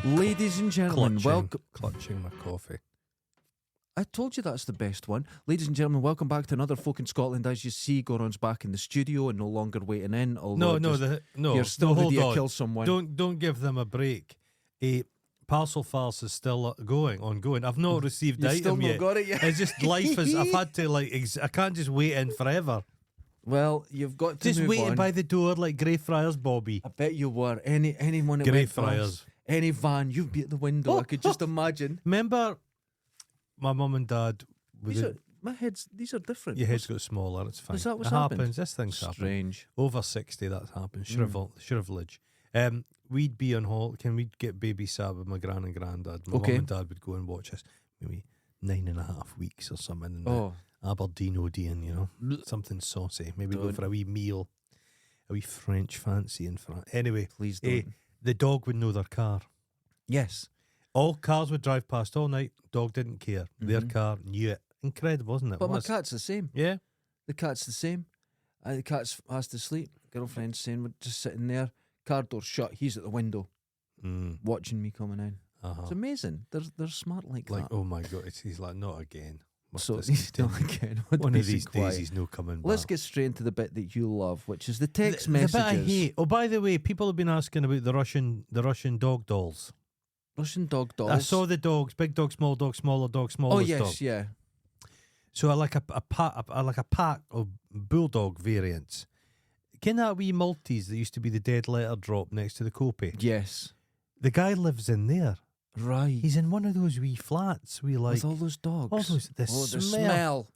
Ladies and gentlemen, welcome. Clutching my coffee. I told you that's the best one. Ladies and gentlemen, welcome back to another Folk in Scotland. As you see, Goron's back in the studio and no longer waiting in. No, you're still hold ready to on. kill someone. Don't give them a break. Parcel farce is still ongoing. I've not received the You've still item not yet. got it yet. It's just life is. I've had to I can't just wait in forever. Well, you've got to Just move waiting on. by the door like Greyfriars Bobby. I bet you were. Anyone that went Greyfriars. past, any van, you'd be at the window. I could just imagine. Remember, my mum and dad. These are different. Your head's got smaller. It's fine. Is that what's it happened? happens. This thing's happened. Strange. Over 60, that's happened. Shrivelage. We'd be on holiday. Can we get babysat with my gran and granddad? My mum and dad would go and watch us maybe 9.5 weeks or something. In the Aberdeen Odeon, something saucy. Maybe go for a wee meal, a wee French fancy in front. Anyway, please don't. The dog would know their car. Yes. All cars would drive past all night. Dog didn't care. Their car knew it. Incredible, wasn't it? But my cat's the same. Yeah. The cat's the same. The cat's fast asleep. Girlfriend's saying we're just sitting there. Car door shut. He's at the window, watching me coming in. It's amazing. They're smart like that. Oh my God! He's like, not again. So he's not again. One of these days, he's no coming back. Let's get straight into the bit that you love, which is the text messages. The bit I hate. Oh, by the way, people have been asking about the Russian dog dolls. Russian dog dolls. I saw the dogs, big dog, smaller dog, smallest dog. Oh yes, yeah. So I like a pack of bulldog variants. Ken that wee Maltese that used to be the dead letter drop next to the copy? Yes. The guy lives in there. Right. He's in one of those wee flats. With all those dogs. All those, the smell.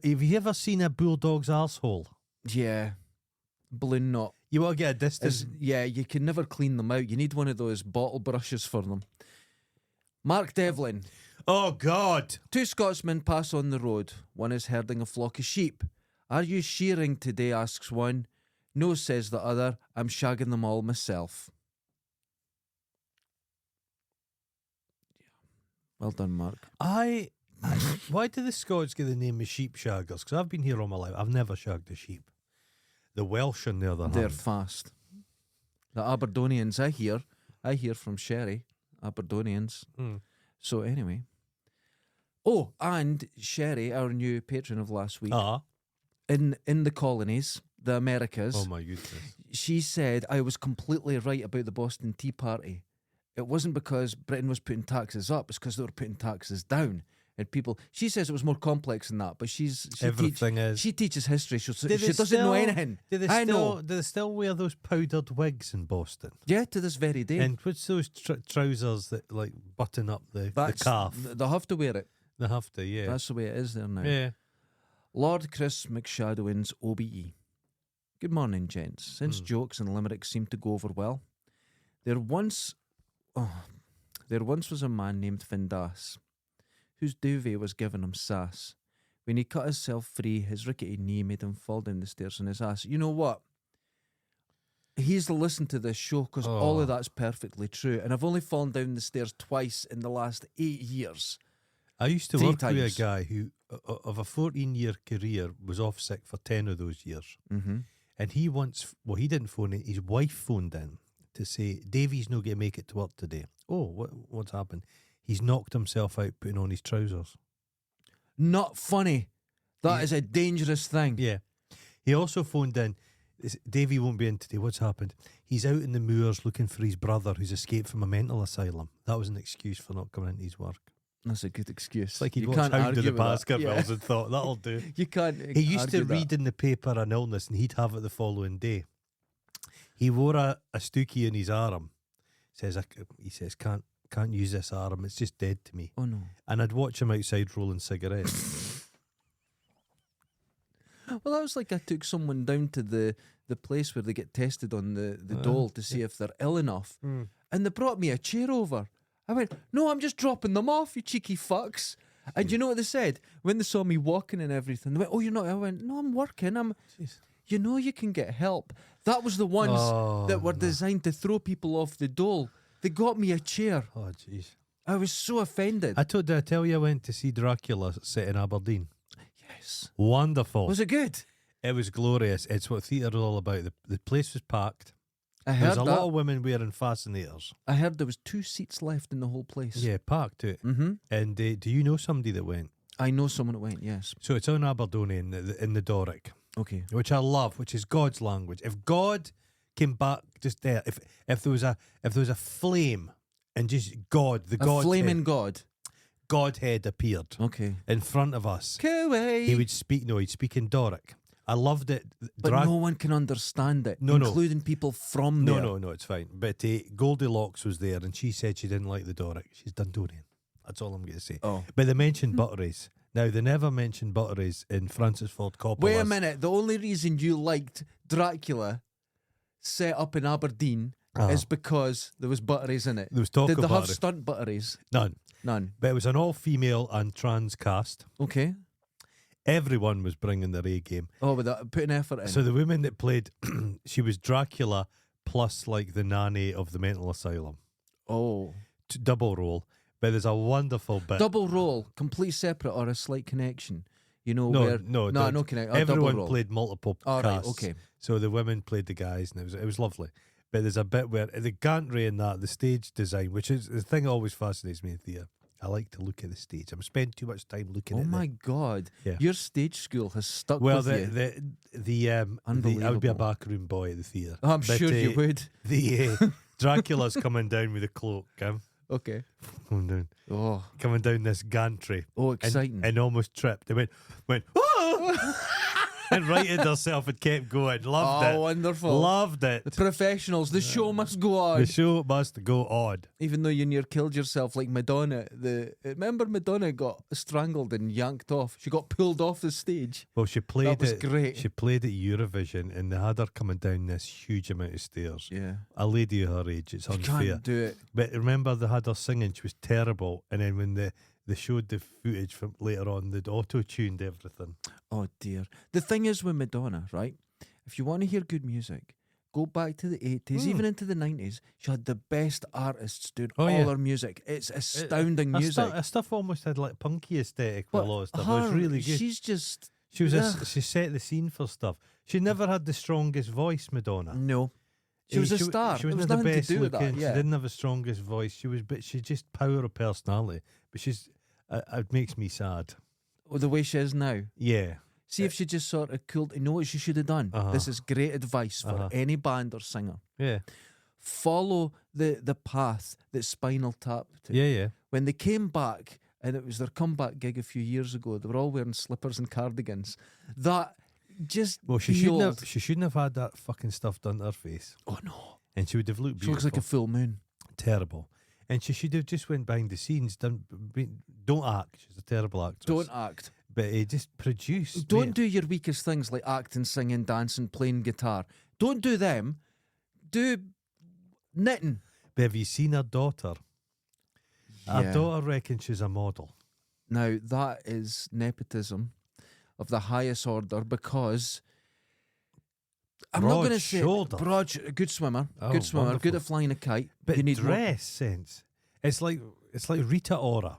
Have you ever seen a bulldog's arsehole? Yeah. Balloon knot. You want to get a distance? You can never clean them out. You need one of those bottle brushes for them. Mark Devlin. Oh, God. 2 Scotsmen pass on the road. One is herding a flock of sheep. Are you shearing today, asks one. No, says the other. I'm shagging them all myself. Well done, Mark. Why do the Scots get the name of sheep shaggers? Because I've been here all my life. I've never shagged a sheep. The Welsh, on the other hand. They're fast. The Aberdonians, I hear from Sherry. Aberdonians. So anyway. Oh, and Sherry, our new patron of last week, in the colonies, the Americas. Oh my goodness. She said I was completely right about the Boston Tea Party. It wasn't because Britain was putting taxes up, it's because they were putting taxes down. And she says it was more complex than that, but she teaches history, so she doesn't know anything. Do they still wear those powdered wigs in Boston? Yeah, to this very day. And what's those trousers that like button up the calf? They have to wear it. They have to, yeah. That's the way it is there now. Yeah. Lord Chris McShadowin's OBE. Good morning, gents. Since jokes and limericks seem to go over well, there once was a man named Findass, whose duvet was giving him sass. When he cut himself free, his rickety knee made him fall down the stairs on his ass. You know what? He's listened to this show because all of that's perfectly true. And I've only fallen down the stairs twice in the last 8 years. I used to work with a guy who, of a 14-year career, was off sick for 10 of those years. Mm-hmm. And he he didn't phone in, his wife phoned in to say, Davey's not going to make it to work today. Oh, what's happened? He's knocked himself out putting on his trousers. Not funny. That is a dangerous thing. Yeah. He also phoned in, Davey won't be in today. What's happened? He's out in the moors looking for his brother who's escaped from a mental asylum. That was an excuse for not coming into his work. That's a good excuse. It's like he'd watched Hound of the Baskervilles and thought, that'll do. You can't. He used to read in the paper an illness and he'd have it the following day. He wore a stookie in his arm. He says, can't use this arm. It's just dead to me. Oh no. And I'd watch him outside rolling cigarettes. Well, that was like I took someone down to the place where they get tested on the dole to see if they're ill enough. And they brought me a chair over. I went, no, I'm just dropping them off, you cheeky fucks. And you know what they said? When they saw me walking and everything, they went, oh, you're not? I went, no, I'm working. Jeez. You know you can get help. That was the ones that were designed to throw people off the dole. They got me a chair. Oh, jeez. I was so offended. Did I tell you I went to see Dracula set in Aberdeen? Yes. Wonderful. Was it good? It was glorious. It's what theatre is all about. The place was packed. I There heard was a that. lot of women wearing fascinators. I heard there was 2 seats left in the whole place. Yeah, parked it. Mm-hmm. And do you know somebody that went? I know someone that went, yes. So it's on Aberdeen in the Doric, Okay. which I love, which is God's language. If God came back just there, if there was a flame and just God, the A Godhead, flaming God. Godhead appeared Okay. in front of us, Kuwait. he would speak. No, he'd speak in Doric. I loved it. But no one can understand it, No. including people from there. No, it's fine. But Goldilocks was there, and she said she didn't like the Doric. She's Dundonian. That's all I'm going to say. Oh. But they mentioned Butteries. Now, they never mentioned Butteries in Francis Ford Coppola's. Wait a minute. The only reason you liked Dracula set up in Aberdeen is because there was Butteries in it. There was talk Did they about have it. stunt Butteries? None. But it was an all-female and trans cast. Okay. Everyone was bringing their A game. Oh, but putting effort in. So the woman that played, she was Dracula plus like the nanny of the mental asylum. Oh. Double role. But there's a wonderful bit. Double role, complete separate or a slight connection? You know No, where... no, no connection. Everyone played multiple All right, casts. okay. So the women played the guys, and it was lovely. But there's a bit where the gantry in that, the stage design, which is the thing that always fascinates me in theatre. I like to look at the stage. I'm spending too much time looking at it. Oh my God. Yeah. Your stage school has stuck Well, with you. I would be a Unbelievable. backroom boy at the theatre. I'm But, sure you would. The Dracula's coming down with a cloak, Okay. coming down this gantry. Oh, exciting. And almost tripped. They went, oh! and righted herself and kept going. Loved it. Oh, wonderful. Loved it. The professionals, the show must go on. The show must go on. Even though you near killed yourself like Madonna. Remember Madonna got strangled and yanked off? She got pulled off the stage. Well, she played That was it. great. She played at Eurovision, and they had her coming down this huge amount of stairs. Yeah. A lady of her age, it's You unfair. can't do it. But remember, they had her singing. She was terrible, and then when they showed the footage from later on, they'd auto-tuned everything. Oh, dear. The thing is with Madonna, right? If you want to hear good music, go back to the 80s, even into the 90s. She had the best artists doing all her music. It's astounding music. Her stuff almost had like punky aesthetic with But a lot of stuff. It was really good. She's just... She set the scene for stuff. She never had the strongest voice, Madonna. No. She was a star. She There was wasn't the nothing best to do with looking. that. Yeah. She didn't have the strongest voice. But she just power of personality. But it makes me sad. Well, the way she is now. Yeah. See if she just sort of cooled. You know what she should have done? This is great advice for any band or singer. Yeah. Follow the path that Spinal Tap took. Yeah. When they came back, and it was their comeback gig a few years ago, they were all wearing slippers and cardigans. That just she shouldn't have had that fucking stuff done to her face. Oh no. And she would have looked She beautiful. looks like a full moon. Terrible. And she should have just went behind the scenes. Don't act. She's a terrible actress. Don't act. But just produce. Don't do your weakest things like acting, singing, dancing, playing guitar. Don't do them. Do knitting. But have you seen her daughter? Yeah. Her daughter reckons she's a model. Now, that is nepotism of the highest order because I'm not going to say good swimmer, Wonderful. good at flying a kite. But you need dress sense. It's like Rita Ora.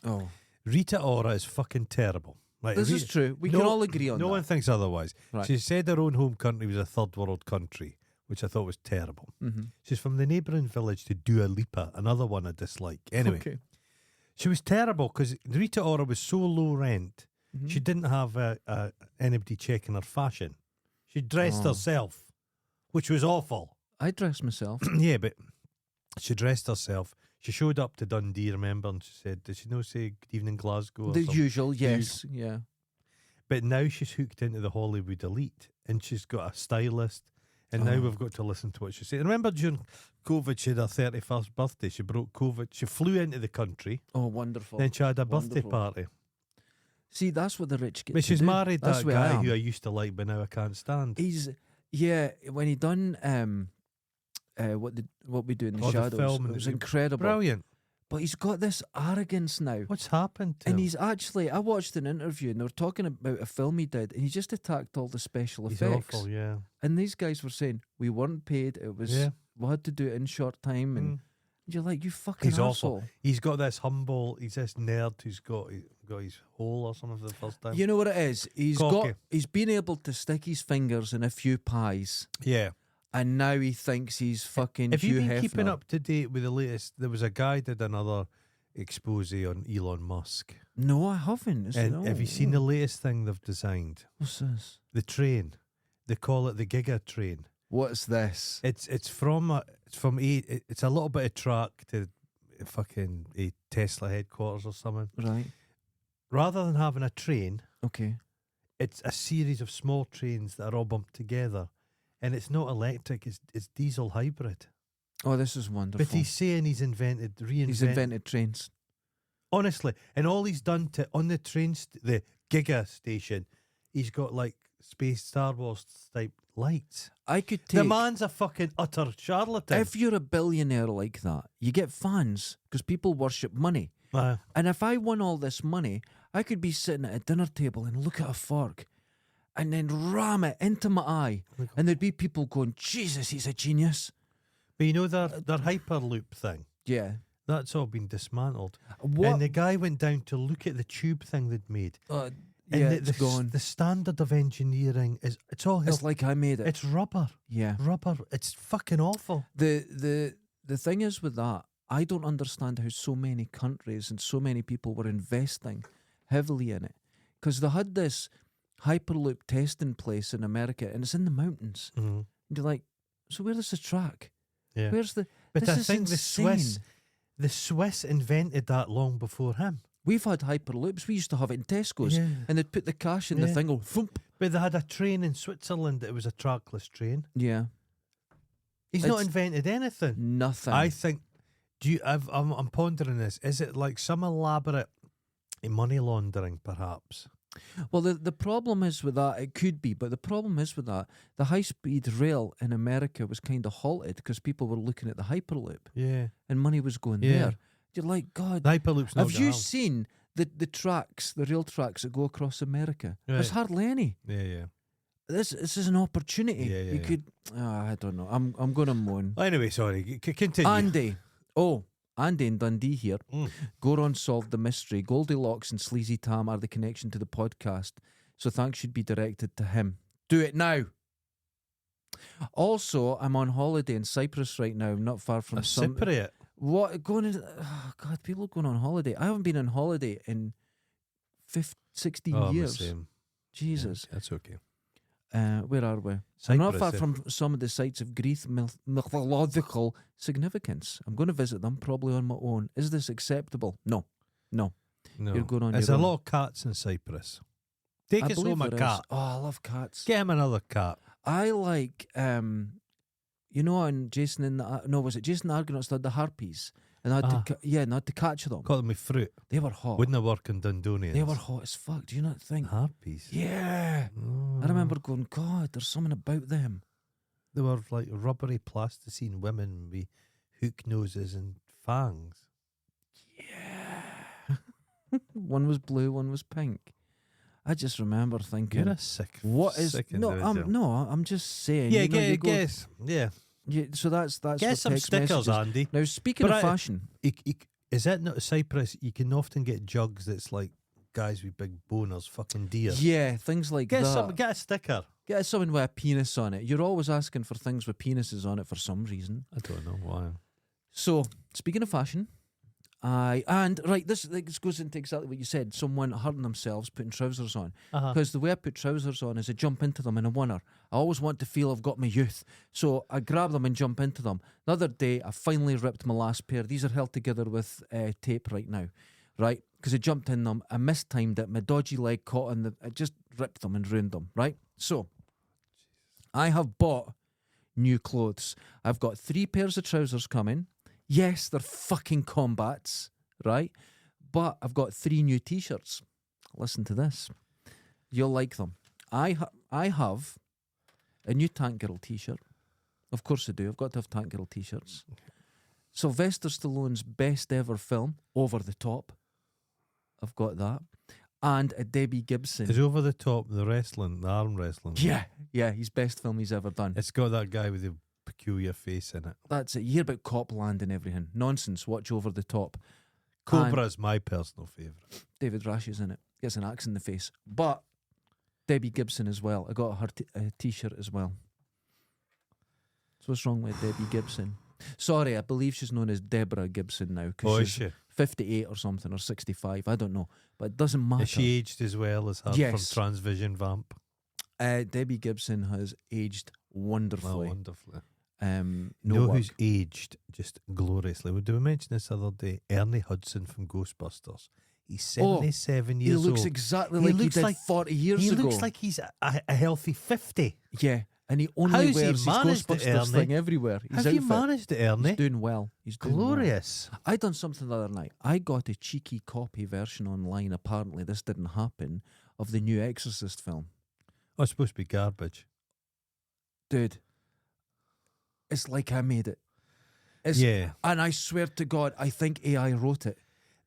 Oh, Rita Ora is fucking terrible. Like this is true. We can all agree on that. No one thinks otherwise. Right. She said her own home country was a third world country, which I thought was terrible. Mm-hmm. She's from the neighbouring village to Dua Lipa, another one I dislike. Anyway, Okay. she was terrible because Rita Ora was so low rent. Mm-hmm. She didn't have anybody checking her fashion. She dressed herself, which was awful. I dress myself. Yeah, but she dressed herself. She showed up to Dundee, remember, and she said, did she know say good evening Glasgow? Or The something? usual, yes. Yeah. But now she's hooked into the Hollywood elite and she's got a stylist. And now we've got to listen to what she said. Remember during COVID, she had her 31st birthday. She broke COVID. She flew into the country. Oh, wonderful. Then she had a birthday Wonderful. party. See, that's what the rich get But to she's do. married That's that where I guy am. who I used to like, but now I can't stand. When he done what we do in the Oh, the shadows, film, it was incredible. Brilliant. But he's got this arrogance now. What's happened to And him? he's actually, I watched an interview and they were talking about a film he did and he just attacked all the special He's effects. awful, yeah. And these guys were saying, we weren't paid, it was, we had to do it in short time. And you're like, you fucking He's arsehole. awful. He's got this he's this nerd who's got his hole or something for the first time. You know what it is? Cocky. He's been able to stick his fingers in a few pies. Yeah. And now he thinks he's fucking Have Hugh you been Hefner. keeping up to date with the latest? There was a guy did another expose on Elon Musk. No, I haven't. And have you seen the latest thing they've designed? What's this? The train. They call it the Giga train. What's this? It's a little bit of track to fucking a Tesla headquarters or something. Right. Rather than having a train, Okay. it's a series of small trains that are all bumped together. And it's not electric, it's diesel hybrid. Oh, this is wonderful. But he's saying he's invented trains. Honestly, and all he's done on the the Giga station, he's got like space Star Wars type lights. I could take... The man's a fucking utter charlatan. If you're a billionaire like that, you get fans because people worship money. And if I won all this money, I could be sitting at a dinner table and look at a fork and then ram it into my eye. And there'd be people going, Jesus, he's a genius. But you know their Hyperloop thing? Yeah. That's all been dismantled. What? And the guy went down to look at the tube thing they'd made. Yeah, and it's gone. The standard of engineering it's all It's like I made it. It's rubber. Yeah. Rubber. It's fucking awful. The thing is with that, I don't understand how so many countries and so many people were investing heavily in it. Because they had this Hyperloop testing place in America and it's in the mountains. Mm-hmm. And you're like, so where's the track? Yeah. Where's the... But this I is think insane. the Swiss invented that long before him. We've had Hyperloops. We used to have it in Tesco's. Yeah. And they'd put the cash in the thing, go thump. But they had a train in Switzerland that was a trackless train. Yeah. He's not invented anything. Nothing. I think... I'm pondering this. Is it like some elaborate money laundering, perhaps? Well, the problem is with that, it could be, but the problem is with that, the high-speed rail in America was kind of halted because people were looking at the Hyperloop. Yeah. And money was going there. You're like, God. The Hyperloop's not have you seen the tracks, the rail tracks that go across America? Right. There's hardly any. Yeah. This is an opportunity. Yeah. You could... I don't know. I'm going to moan. Anyway, sorry. Continue. Andy in Dundee here. Goron solved the mystery. Goldilocks and Sleazy Tam are the connection to the podcast, so thanks should be directed to him. Do it now. Also, I'm on holiday in Cyprus right now, not far from Cypriot. What going? God, people are going on holiday. I haven't been on holiday in 16 years. Same. Jesus, that's okay. Where are we? I'm not far from some of the sites of Greek mythological significance. I'm going to visit them, probably on my own. Is this acceptable? No. You're going on There's your a own. lot of cats in Cyprus. Take us home a cat. Oh, I love cats. Get him another cat. I like, on Jason and was it Jason the Argonauts that had the harpies? And I had to catch them. Caught them with fruit. They were hot. Wouldn't have worked in Dundee. They were hot as fuck. Do you not think? Harpies? Yeah. I remember going, God, there's something about them. They were like rubbery plasticine women with hook noses and fangs. Yeah. One was blue, one was pink. I just remember thinking, you're a sick. I'm just saying. Yeah, guess. Yeah. Yeah, so that's get some text stickers, messages. Andy. Now, speaking of fashion, is that not Cyprus? You can often get jugs that's like guys with big boners, fucking deer. Yeah, things like that. Get a sticker. Get something with a penis on it. You're always asking for things with penises on it for some reason. I don't know why. So, speaking of fashion, this goes into exactly what you said. Someone hurting themselves putting trousers on. Because the way I put trousers on is I jump into them in a oneer. I always want to feel I've got my youth. So I grab them and jump into them. The other day, I finally ripped my last pair. These are held together with tape right now. Right? Because I jumped in them. I mistimed it. My dodgy leg caught on I just ripped them and ruined them. Right? So, I have bought new clothes. I've got 3 pairs of trousers coming. Yes, they're fucking combats, right? But I've got 3 new t-shirts. Listen to this. You'll like them. I have a new Tank Girl t-shirt. Of course I do. I've got to have Tank Girl t-shirts. Sylvester Stallone's best ever film, Over the Top. I've got that. And a Debbie Gibson. Is Over the Top the wrestling, the arm wrestling? Yeah, his best film he's ever done. It's got that guy with the peculiar face in it. That's it. You hear about Copland and everything. Nonsense. Watch Over the Top. Cobra's my personal favourite. David Rash is in it. Gets an axe in the face. But Debbie Gibson as well. I got her a t-shirt as well. So what's wrong with Debbie Gibson? Sorry, I believe she's known as Deborah Gibson now. Oh, is she's she? 58 or something, or 65. I don't know. But it doesn't matter. Is she aged as well as her Yes. from Transvision Vamp? Debbie Gibson has aged wonderfully. Oh, wonderfully. No work. Who's aged just gloriously? Well, did we mention this the other day? Ernie Hudson from Ghostbusters. He's 77 He years old. looks exactly like he did 40 years ago. He looks like he's a healthy 50. Yeah, and he only How's he wears his managed it, Ghostbusters Ernie? thing everywhere. His Have you outfit. managed it, Ernie? He's doing well. He's doing well. Glorious. I done something the other night. I got a cheeky copy version online. Apparently, this didn't happen, of the new Exorcist film. Oh, it's supposed to be garbage. Dude, it's like I made it. Yeah. And I swear to God, I think AI wrote it.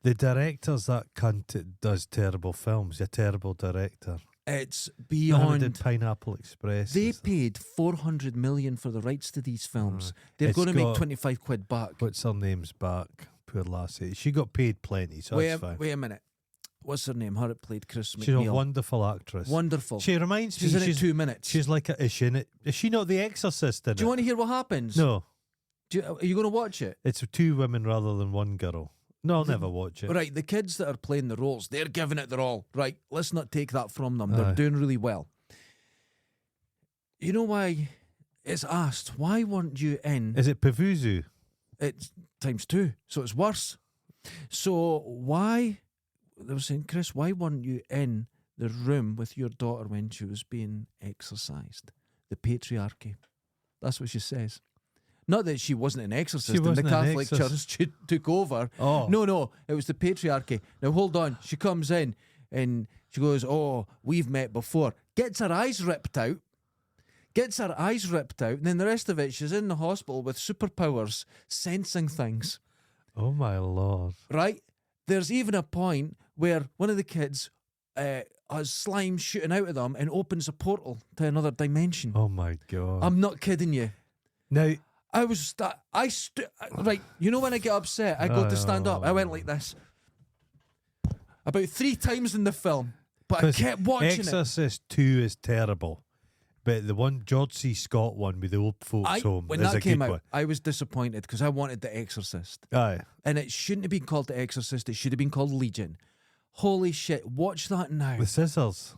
The director's that cunt that does terrible films. A terrible director. It's Who beyond. did Pineapple Express. They and stuff. paid 400 million for the rights to these films. They're It's going to make got- 25 quid back. What's her name's back? Poor lassie. She got paid plenty, so wait, that's fine. wait a minute. What's her name? Her that played Chris She's a McNeil. wonderful actress. Wonderful. She reminds She's me. in it 2 minutes. She's like is she in it? Is she not the Exorcist in Do you it? want to hear what happens? No, Are you going to watch it? it's 2 women rather than 1 girl. No, I'll never watch it. Right, the kids that are playing the roles, they're giving it their all. Right, let's not take that from them. They're Aye. doing really well. You know why it's asked, why weren't you in? Is it Pavuzu? It's ×2, so it's worse. So why, they were saying, Chris, why weren't you in the room with your daughter when she was being exorcised? The patriarchy. That's what she says. Not that she wasn't an exorcist and the wasn't an Catholic exorcist. Church took over. Oh. No, it was the patriarchy. Now hold on. She comes in and she goes, oh, we've met before. Gets her eyes ripped out. And then the rest of it, she's in the hospital with superpowers, sensing things. Oh my lord. Right? There's even a point where one of the kids has slime shooting out of them and opens a portal to another dimension. Oh my god. I'm not kidding you. Now I was right. You know when I get upset, I go to stand up. I went like this about 3 times in the film, but I kept watching it. Exorcist 2 is terrible. But the one George C. Scott one with the old folks home When is that a came good out, one. I was disappointed because I wanted The Exorcist, Aye. and it shouldn't have been called The Exorcist. It should have been called Legion. Holy shit! Watch that now. With scissors.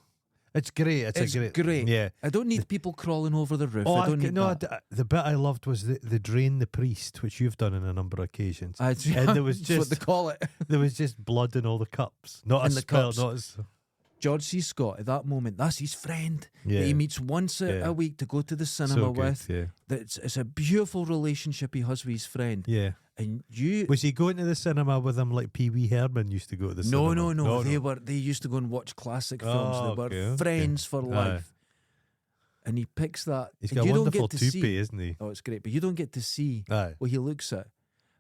It's great. It's a great. Yeah. I don't need people crawling over the roof. I don't need that. The bit I loved was the drain the priest, which you've done on a number of occasions. And there was that's what they just call it. there was just blood in all the cups. Not In a the spill, cups. not as George C. Scott, at that moment, that's his friend Yeah. that he meets once Yeah. a week to go to the cinema so good. with. Yeah. It's a beautiful relationship he has with his friend. Yeah. And you... Was he going to the cinema with him like Pee Wee Herman used to go to the cinema? No. They used to go and watch classic films. Oh, They were okay. friends for Aye. life. And he picks that. He's and got a you don't wonderful get to toupee, see. isn't he? Oh, it's great. But you don't get to see Aye. what he looks at.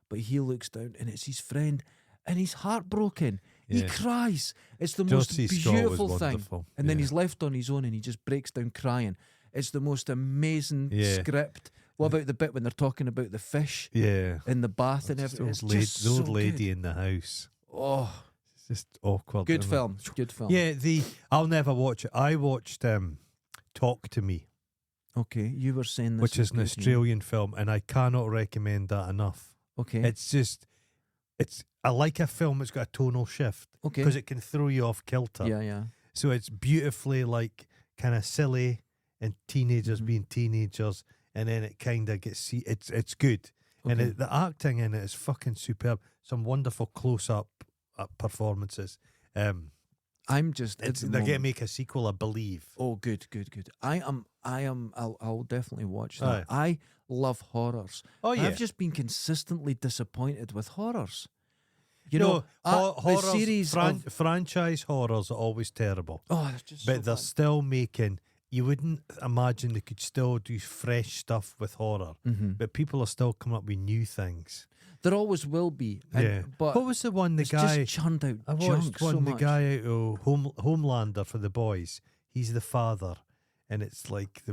But he looks down and it's his friend. And he's heartbroken. He Yeah. cries. It's the George most C. Scott was beautiful thing. wonderful. And then Yeah. he's left on his own and he just breaks down crying. It's the most amazing Yeah. script. What about the bit when they're talking about the fish Yeah. in the bath and Just everything? It's the old lady, just the old so lady good. in the house. Oh, It's just awkward. good isn't it? film. Good film. Yeah, I'll never watch it. I watched Talk to Me, Okay, you were saying this. which is an good, yeah. Australian film, and I cannot recommend that enough. Okay. I like a film that's got a tonal shift Okay. because it can throw you off kilter. Yeah. So it's beautifully like kind of silly and teenagers Mhm. being teenagers, and then it kind of gets it's good. And Okay. the acting in it is fucking superb. Some wonderful close-up performances. I'm just. at the They're going to moment- make a sequel, I believe. Oh, good. I'll definitely watch that. I love horrors. Oh yeah, I've just been consistently disappointed with horrors. horrors, the series of franchise horrors are always terrible, oh, they're just but so they're bad. still making. You wouldn't imagine they could still do fresh stuff with horror, Mhm. but people are still coming up with new things. There always will be. And, Yeah, but what was the one? The it's guy just churned out I junk watched so one. The much. guy out of Homelander for the boys. He's the father, and it's like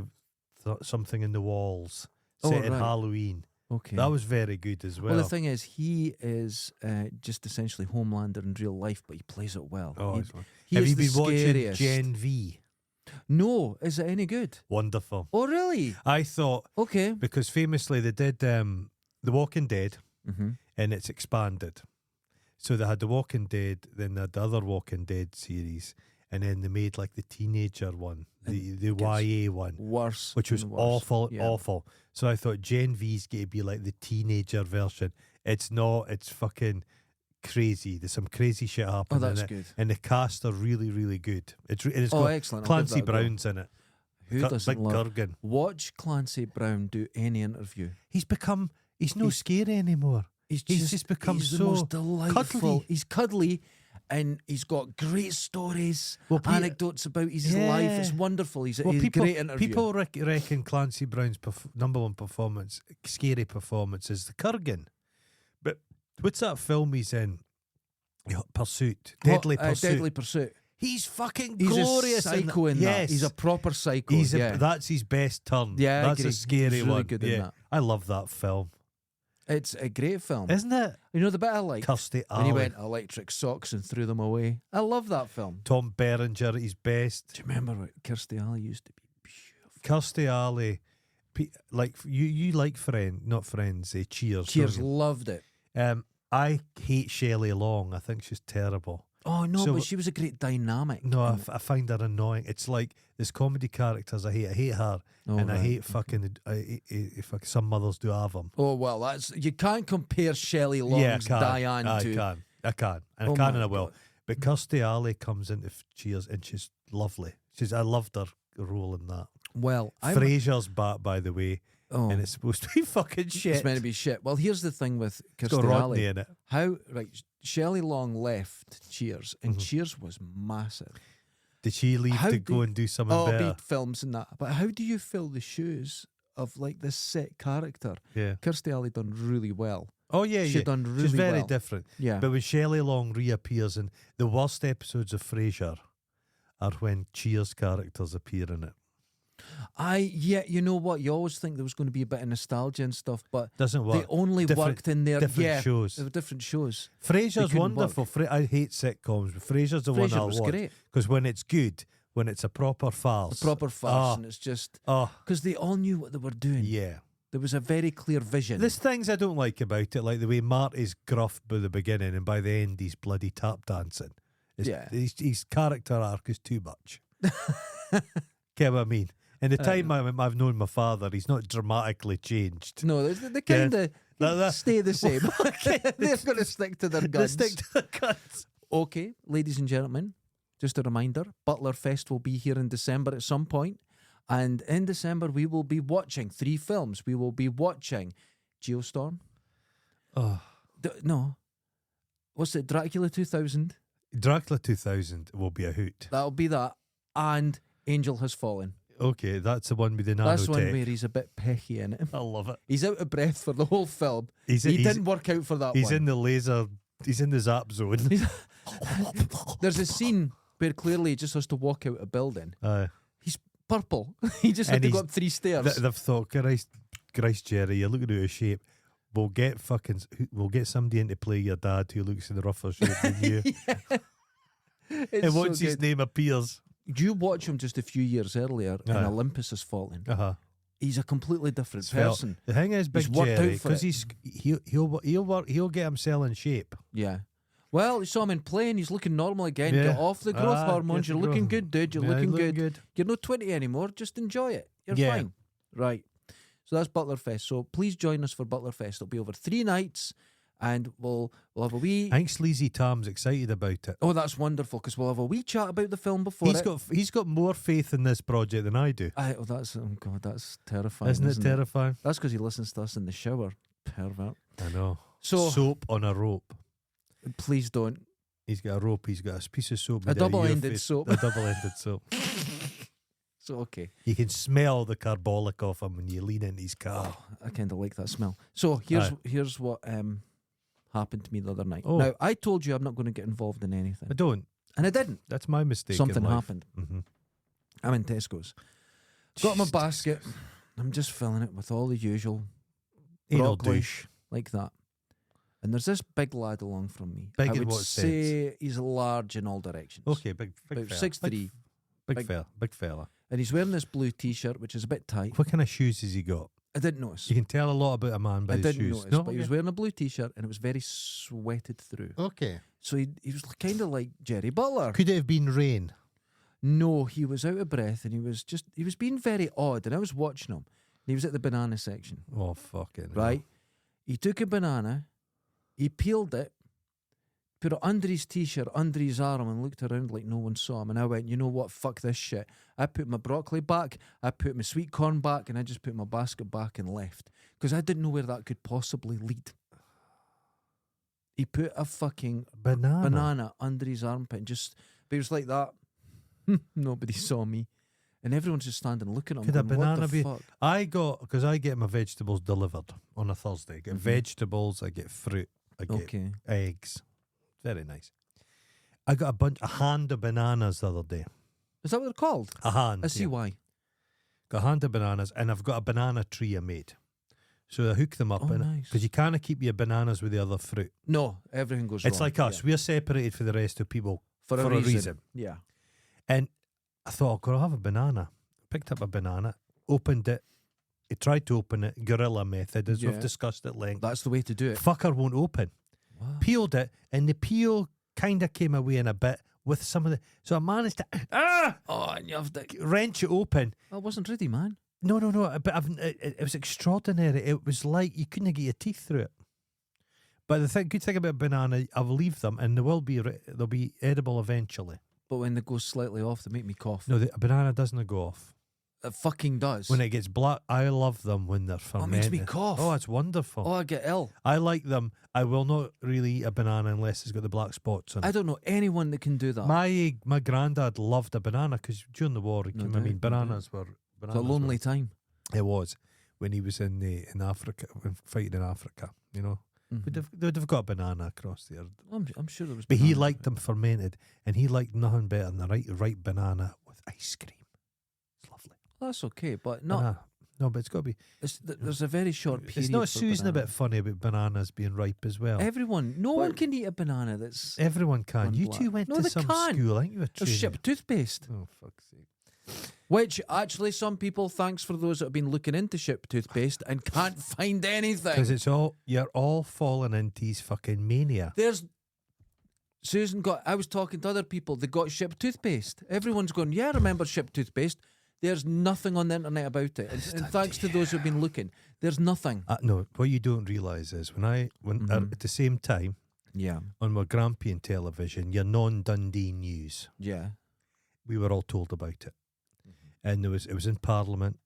something in the walls Oh, set in right. Halloween. Okay. That was very good as well. Well, the thing is, he is just essentially Homelander in real life, but he plays it well. Oh, he, it's fun. he Have is you the been watching scariest. Gen V? No, is it any good? Wonderful. Oh, really? I thought, Okay. because famously they did The Walking Dead, Mm-hmm. and it's expanded. So they had The Walking Dead, then they had the other Walking Dead series, and then they made like the teenager one, the YA one, Worse. which was and worse. awful, Yeah. awful. So I thought Gen V's going to be like the teenager version. It's not. It's fucking crazy. There's some crazy shit Oh, happening that's in it, good. and the cast are really, really good. It's Oh, got excellent. I'll give Clancy that a go. Brown's in it. Who doesn't Big love? Kurgan. Watch Clancy Brown do any interview. He's no scary anymore. He's just become he's so the most delightful. cuddly. He's cuddly, and he's got great stories, Well, anecdotes about his life. It's wonderful. He's a great interview. People reckon Clancy Brown's number one performance, scary performance, is the Kurgan. But what's that film he's in? Pursuit. Deadly Pursuit. Deadly Pursuit. He's fucking He's glorious a psycho in that. Yes. He's a proper psycho. That's his best turn. Yeah, I that's agree. a scary He's really one. good in that. I love that film. It's a great film. Isn't it? You know the bit I like? Kirstie When he Alley. went electric socks and threw them away. I love that film. Tom Berenger at his best. Do you remember what Kirstie Alley used to be? Beautiful. Kirstie Alley, like you like not Friends, Cheers. Cheers, don't you? loved it. I hate Shelley Long. I think she's terrible. Oh no, So- but she was a great dynamic. No, I find her annoying. It's like there's comedy characters I hate. I hate her, and I hate fucking. Some mothers do have them. Oh well, you can't compare Shelley Long's Diane I to. can, and I Oh can, my and I will. God. But Kirstie Alley comes into Cheers, and she's lovely. I loved her role in that. Well, Frasier's back, by the way, oh, and it's supposed to be fucking shit. it's meant to be shit. Well, here's the thing with It's got Kirstie Rodney Alley. in it. How Shelley Long left Cheers, and Mhm. Cheers was massive. Did she leave How to do- go and do something Oh, better? be films and that. But how do you fill the shoes of like this set character? Yeah. Kirstie Alley done really well. Oh yeah, She yeah. done really She's very well. different. Yeah. But when Shelley Long reappears in the worst episodes of Frasier are when Cheers characters appear in it. You know what? You always think there was going to be a bit of nostalgia and stuff, but Doesn't work. they only Different- worked in their different shows. They were different shows. Frasier's couldn't wonderful. I hate sitcoms, but Frasier's the one Frasier I was watch great. because when it's good, when it's a proper farce, A proper farce, Oh. and it's just Oh because they all knew what they were doing. yeah. There was a very clear vision. There's things I don't like about it, like the way Marty's gruff by the beginning, and by the end he's bloody tap dancing. Yeah. His character arc is too much. Get what I mean? In the time I've known my father, he's not dramatically changed. No, they kind of That- stay the same. They're going to stick to their They guns. stick to the guns. Okay, ladies and gentlemen, just a reminder, Butler Fest will be here in December at some point. And in December, we will be watching 3 films. We will be watching Geostorm. Oh. No. What's it? Dracula 2000. Dracula 2000 will be a hoot. That'll be that. And Angel Has Fallen. Okay, that's the one with the nanotech. That's one where he's a bit pecky in it. I love it. He's out of breath for the whole film. He's Didn't work out for that He's one. in the laser. He's in the zap zone. There's a scene where clearly he just has to walk out a building. He's Purple. He just had And to go he's- up 3 stairs. they've thought, Christ, Jerry, you're looking out of shape. We'll get somebody in to play your dad who looks in the rougher shape than you. It's And once so his good. name appears, Do you watch him just a few years earlier and Aye. Olympus Has Fallen? He's He's a completely different Well, person. the thing is, Big He's worked Jerry, out for because it. he'll get himself in shape. Yeah. Well, you saw him in play and he's looking normal again. Yeah. Get off the growth hormones. get You're the looking growth- good, dude. You're Yeah, looking looking good. You're not 20 anymore. Just enjoy it. You're Yeah. fine. Right. So that's Butler Fest. So please join us for Butler Fest. It'll be over 3 nights and we'll have a wee... I think Sleazy Tom's excited about it. Oh, that's wonderful because we'll have a wee chat about the film before He's got more faith in this project than I do. Oh, God, that's terrifying. Isn't it terrifying? That's because he listens to us in the shower. Pervert. I know. So Soap on a rope. please don't. He's got a rope. He's got a piece of soap. A with your double-ended face- soap. A double-ended soap. So okay. You can smell the carbolic off him when you lean into his car. Oh, I kind of like that smell. So here's what happened to me the other night. Oh. Now I told you I'm not going to get involved in anything, I don't. and I didn't. That's my mistake. Something in life. happened. Mm-hmm. I'm in Tesco's. Got my basket. I'm just filling it with all the usual Anal broccoli, douche. like that. And there's this big lad along from me. Big I in would what say he's large in all directions. Okay, big About fella. 6'3", Big fella. And he's wearing this blue T-shirt, which is a bit tight. What kind of shoes has he got? I didn't notice. You can tell a lot about a man by I his didn't shoes. notice, No? but he was wearing a blue T-shirt and it was very sweated through. Okay. So he was kind of like Jerry Butler. Could it have been rain? No, he was out of breath and he was being very odd. And I was watching him. And he was at the banana section. Oh, fucking Right? He took a banana, he peeled it, put it under his T-shirt, under his arm, and looked around like no one saw him. And I went, you know what? Fuck this shit. I put my broccoli back, I put my sweet corn back, and I just put my basket back and left. Because I didn't know where that could possibly lead. He put a fucking banana under his armpit and but he was like that. Nobody saw me. And everyone's just standing looking at him. Could a going, banana what the be? fuck? Because I get my vegetables delivered on a Thursday. I get vegetables, I get fruit, I get eggs. Very nice. I got a hand of bananas the other day. Is that what they're called? A hand. I see why. Got a hand of bananas, and I've got a banana tree I made. So I hook them up, nice. Because you can't keep your bananas with the other fruit. No, everything goes wrong. It's like us. We're separated for the rest of people for a reason. Yeah. And I thought, I've got to have a banana. Picked up a banana, opened it. He tried to open it, guerrilla method, as we've discussed at length. That's the way to do it. Fucker won't open. Wow. Peeled it, and the peel kind of came away in a bit with some of the... So I managed to... and you have to... wrench it open. I wasn't ready, man. No. But it was extraordinary. It was like you couldn't get your teeth through it. But the good thing about banana, I'll leave them, and they'll be edible eventually. But when they go slightly off, they make me cough. No, the banana doesn't go off. It fucking does. When it gets black, I love them when they're fermented. It makes me cough. Oh, it's wonderful. Oh, I get ill. I like them. I will not really eat a banana unless it's got the black spots on it. I don't know anyone that can do that. My granddad loved a banana because during the war, bananas were... It's a lonely time. It was when he was in Africa, fighting in Africa. You know, they'd have got a banana across there. I'm sure there was. But he liked them fermented, and he liked nothing better than the right banana with ice cream. It's lovely. That's okay, but not. No, but it's got to be. There's a very short period. It's not Susan a bit funny about bananas being ripe as well. No one can eat a banana that's. Everyone can. You two went to some school, aren't you? There's shipped toothpaste. Oh, fuck's sake. Which, actually, some people, thanks for those that have been looking into ship toothpaste and can't find anything. Because you're all falling into his fucking mania. I was talking to other people, they got ship toothpaste. Everyone's going, yeah, I remember ship toothpaste. There's nothing on the internet about it. And thanks to those who've been looking, there's nothing. No, what you don't realise is when at the same time, on my Grampian television, your non-Dundee news, we were all told about it. And it was in Parliament.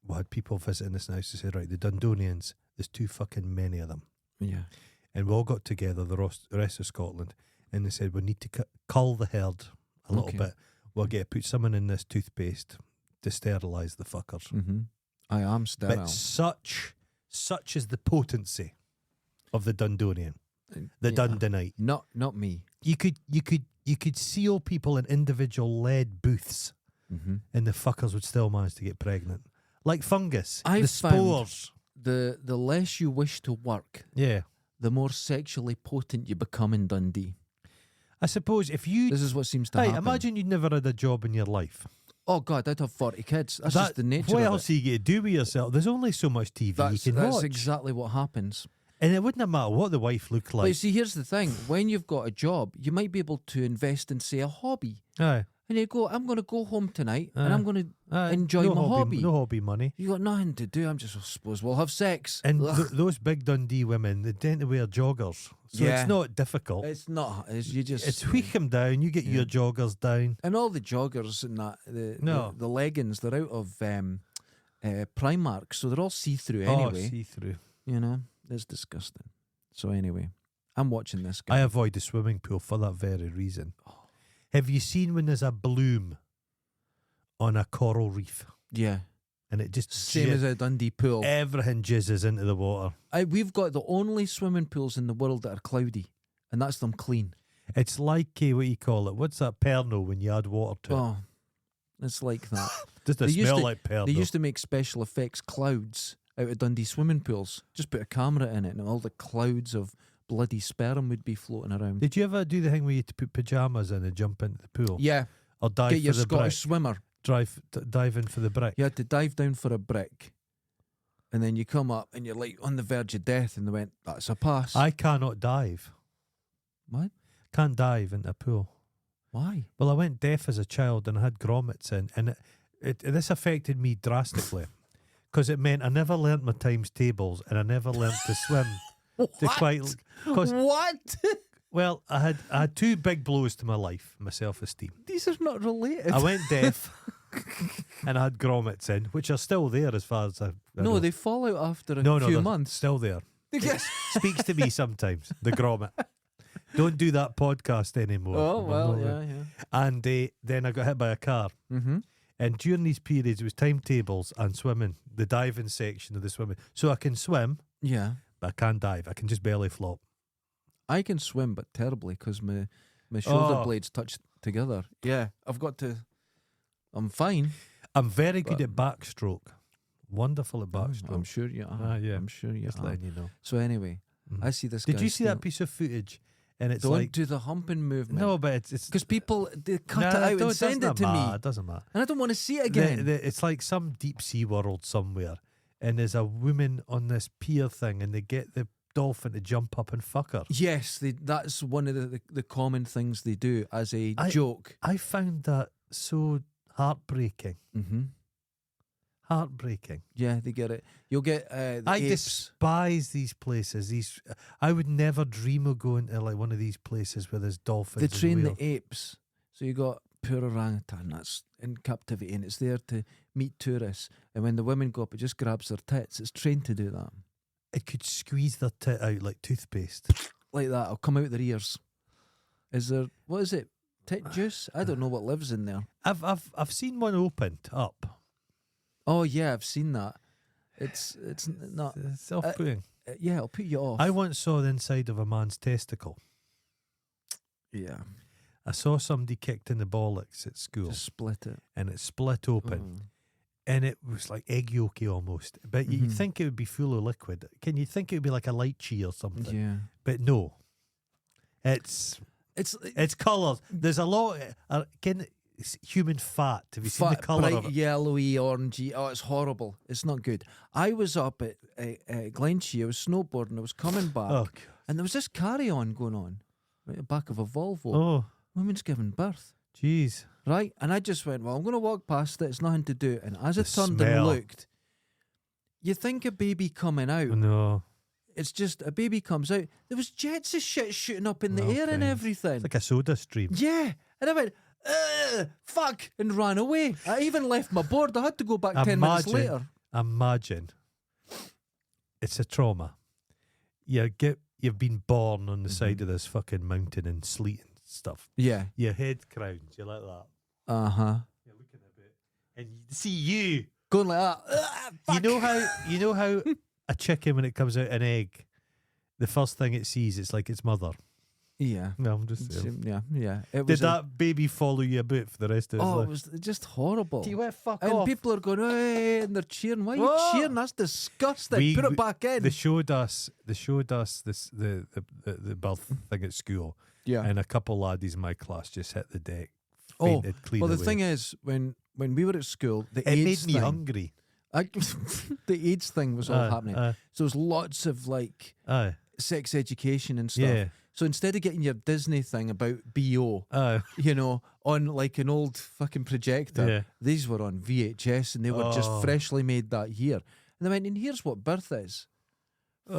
We had people visiting us now to say, right, the Dundonians, there's too fucking many of them. Yeah. And we all got together, the rest of Scotland, and they said, we need to cull the herd a little bit. We'll put someone in this toothpaste to sterilise the fuckers. Mm-hmm. I am sterile. But such is the potency of the Dundonian, the Dundonite. Not me. You could seal people in individual lead booths. Mm-hmm. And the fuckers would still manage to get pregnant. Like fungus. The spores. The less you wish to work, the more sexually potent you become in Dundee. I suppose if you... This is what seems to happen. Imagine you'd never had a job in your life. Oh, God, I'd have 40 kids. That's just the nature of it. What else are you going to do with yourself? There's only so much TV you can watch. That's exactly what happens. And it wouldn't matter what the wife looked like. But you see, here's the thing. When you've got a job, you might be able to invest in, say, a hobby. Aye. And you go, I'm going to go home tonight and I'm going to enjoy my hobby. No hobby money. You got nothing to do. I suppose we'll have sex. And those big Dundee women, they tend to wear joggers. So it's not difficult. It's not. It's tweak them down. You get your joggers down. And all the joggers and that, the leggings, they're out of Primark. So they're all see-through anyway. Oh, see-through. You know, it's disgusting. So anyway, I'm watching this guy. I avoid the swimming pool for that very reason. Have you seen when there's a bloom on a coral reef? Yeah. And it just... Same as a Dundee pool. Everything jizzes into the water. We've got the only swimming pools in the world that are cloudy, and that's them clean. It's like, what you call it? What's that Pernod when you add water to it? Oh, it's like that. Does it smell like Pernod? They used to make special effects clouds out of Dundee swimming pools. Just put a camera in it and all the clouds of... bloody sperm would be floating around. Did you ever do the thing where you put pyjamas in and jump into the pool? Yeah. or dive get for your the Scottish brick. swimmer. Dive in for the brick. You had to dive down for a brick, and then you come up and you're like on the verge of death, and they went, "That's a pass." I cannot dive. What? Can't dive into a pool. Why? Well, I went deaf as a child and I had grommets in, and this affected me drastically because it meant I never learnt my times tables and I never learnt to swim. What? Well, I had two big blows to my life, my self-esteem. These are not related. I went deaf and I had grommets in, which are still there as far as I No, know. they fall out after a No, few they're months. still there. It speaks to me sometimes, the grommet. Don't do that podcast anymore. Oh, well, No, yeah. And then I got hit by a car. Mm-hmm. And during these periods, it was timetables and swimming, the diving section of the swimming. So I can swim, Yeah. but I can't dive. I can just belly flop. I can swim, but terribly, because my shoulder Oh. blades touch together. Yeah, I'm fine. I'm very good at backstroke. Wonderful at backstroke. I'm sure you are. Yeah. I'm sure you Just are. letting you know. So anyway, I see this guy. Did you see that piece of footage? And it's Don't like do the humping movement. no, but it's because people they cut Nah, it out don't- and send it doesn't to matter, me, It doesn't matter. and I don't want to see it again. It's like some deep sea world somewhere, and there's a woman on this pier thing, and they get the dolphin to jump up and fuck her. Yes, that's one of the common things they do as a joke. I found that so heartbreaking. Mm-hmm. Heartbreaking. Yeah, they get it. You'll get the I apes. despise these places. I would never dream of going to like one of these places where there's dolphins. They train and the whales. apes. So you got poor orangutan that's in captivity, and it's there to meet tourists. And when the women go up, it just grabs their tits. It's trained to do that. It could squeeze their tit out like toothpaste. Like that. It'll come out their ears. Is there, what is it? Tit juice? I don't know what lives in there. I've seen one opened up. Oh yeah, I've seen that. It's not. It's off-putting. Yeah, it'll put you off. I once saw the inside of a man's testicle. Yeah. I saw somebody kicked in the bollocks at school, Just split it. and it split open, Mm. and it was like egg yolky almost. But you'd Mhm. think it would be full of liquid. Can you think it would be like a lychee or something? Yeah. But no, it's colours. There's a lot. It's human fat. Have you seen the colour bright of it? yellowy, orangey. Oh, it's horrible. It's not good. I was up at Glenshea. I was snowboarding. I was coming back, Oh, and there was this carry-on going on right at the back of a Volvo. oh, Woman's giving birth, jeez. right? And I just went, well, I'm going to walk past it. It's nothing to do. And as I The turned smell. and looked, you think a baby coming out. No, It's just a baby comes out. There was jets of shit shooting up in the air and Okay. everything. it's like a soda stream. Yeah. And I went, fuck, and ran away. I even left my board. I had to go back 10 minutes later. Imagine. It's a trauma. You've been born on the side of this fucking mountain in sleet and stuff. Yeah. Your head crowns. You like that. Uh-huh. You're looking a bit, and you see you. Going like that. Fuck. You know how a chicken, when it comes out an egg, the first thing it sees, it's like its mother. Yeah. No, I'm just saying. Yeah. It Did was that baby follow you about for the rest of its Oh, life? it was just horrible. You went fuck And off. people are going, hey, and they're cheering. Why are you What? cheering? That's disgusting. Put it back in. They showed us this the birth thing at school, yeah. and a couple laddies in my class just hit the deck. Oh, Fainted clean well, the away. thing is, when we were at school, the it AIDS made me thing, hungry. the AIDS thing was all happening. So there was lots of like Aye, sex education and stuff. yeah, So instead of getting your Disney thing about BO, aye, you know, on like an old fucking projector, yeah. these were on VHS and they were just Oh. freshly made that year. And they went, and here's what birth is.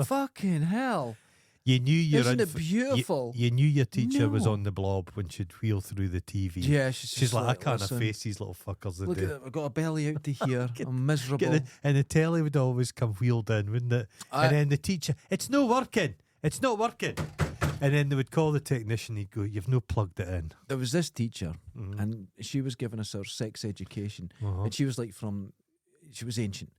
Fucking hell. You knew Isn't it beautiful? You knew your teacher was No. on the blob when she'd wheel through the TV. Yeah, She's like, I can't listen, face these little fuckers. Look today. at it, I've got a belly out to here. I'm Get miserable. and the telly would always come wheeled in, wouldn't it? I- And then the teacher, it's not working. It's not working. And then they would call the technician. He'd go, you've no plugged it in. There was this teacher, Mhm. and she was giving us our sex education, Uh-huh. and she was like she was ancient,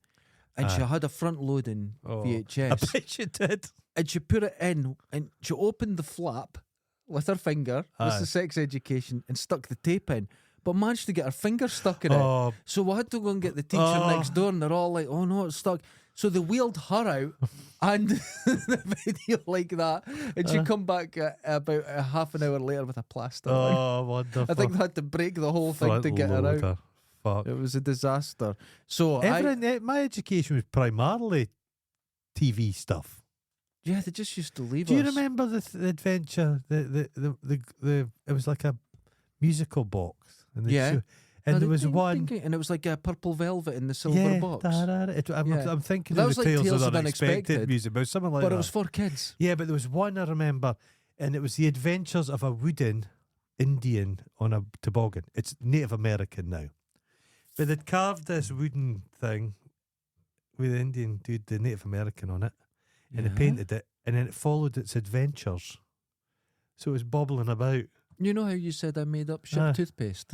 and she Aye. had a front-loading Oh. VHS. I bet you did. And she put it in, and she opened the flap with her finger. This Aye. is sex education, and stuck the tape in, but managed to get her finger stuck in it. Oh, So we had to go and get the teacher Oh. next door, and they're all like, "Oh no, it's stuck." So they wheeled her out and the video like that, and she come back about a half an hour later with a plaster. Oh, wonderful. I think they had to break the whole thing to get her out. Fuck. It was a disaster. So my education was primarily TV stuff. Yeah, they just used to leave us. Do you remember the adventure? The it was like a musical box. And there was one, and it was like a purple velvet in the silver box. I'm thinking that of was the like Tales Tales of of Unexpected music, but it was something like that. But it was for kids. Yeah, but there was one I remember, and it was the adventures of a wooden Indian on a toboggan. It's Native American now, but they'd carved this wooden thing with the Indian dude, the Native American on it, and they painted it, and then it followed its adventures. So it was bobbling about. You know how you said I made up shit toothpaste?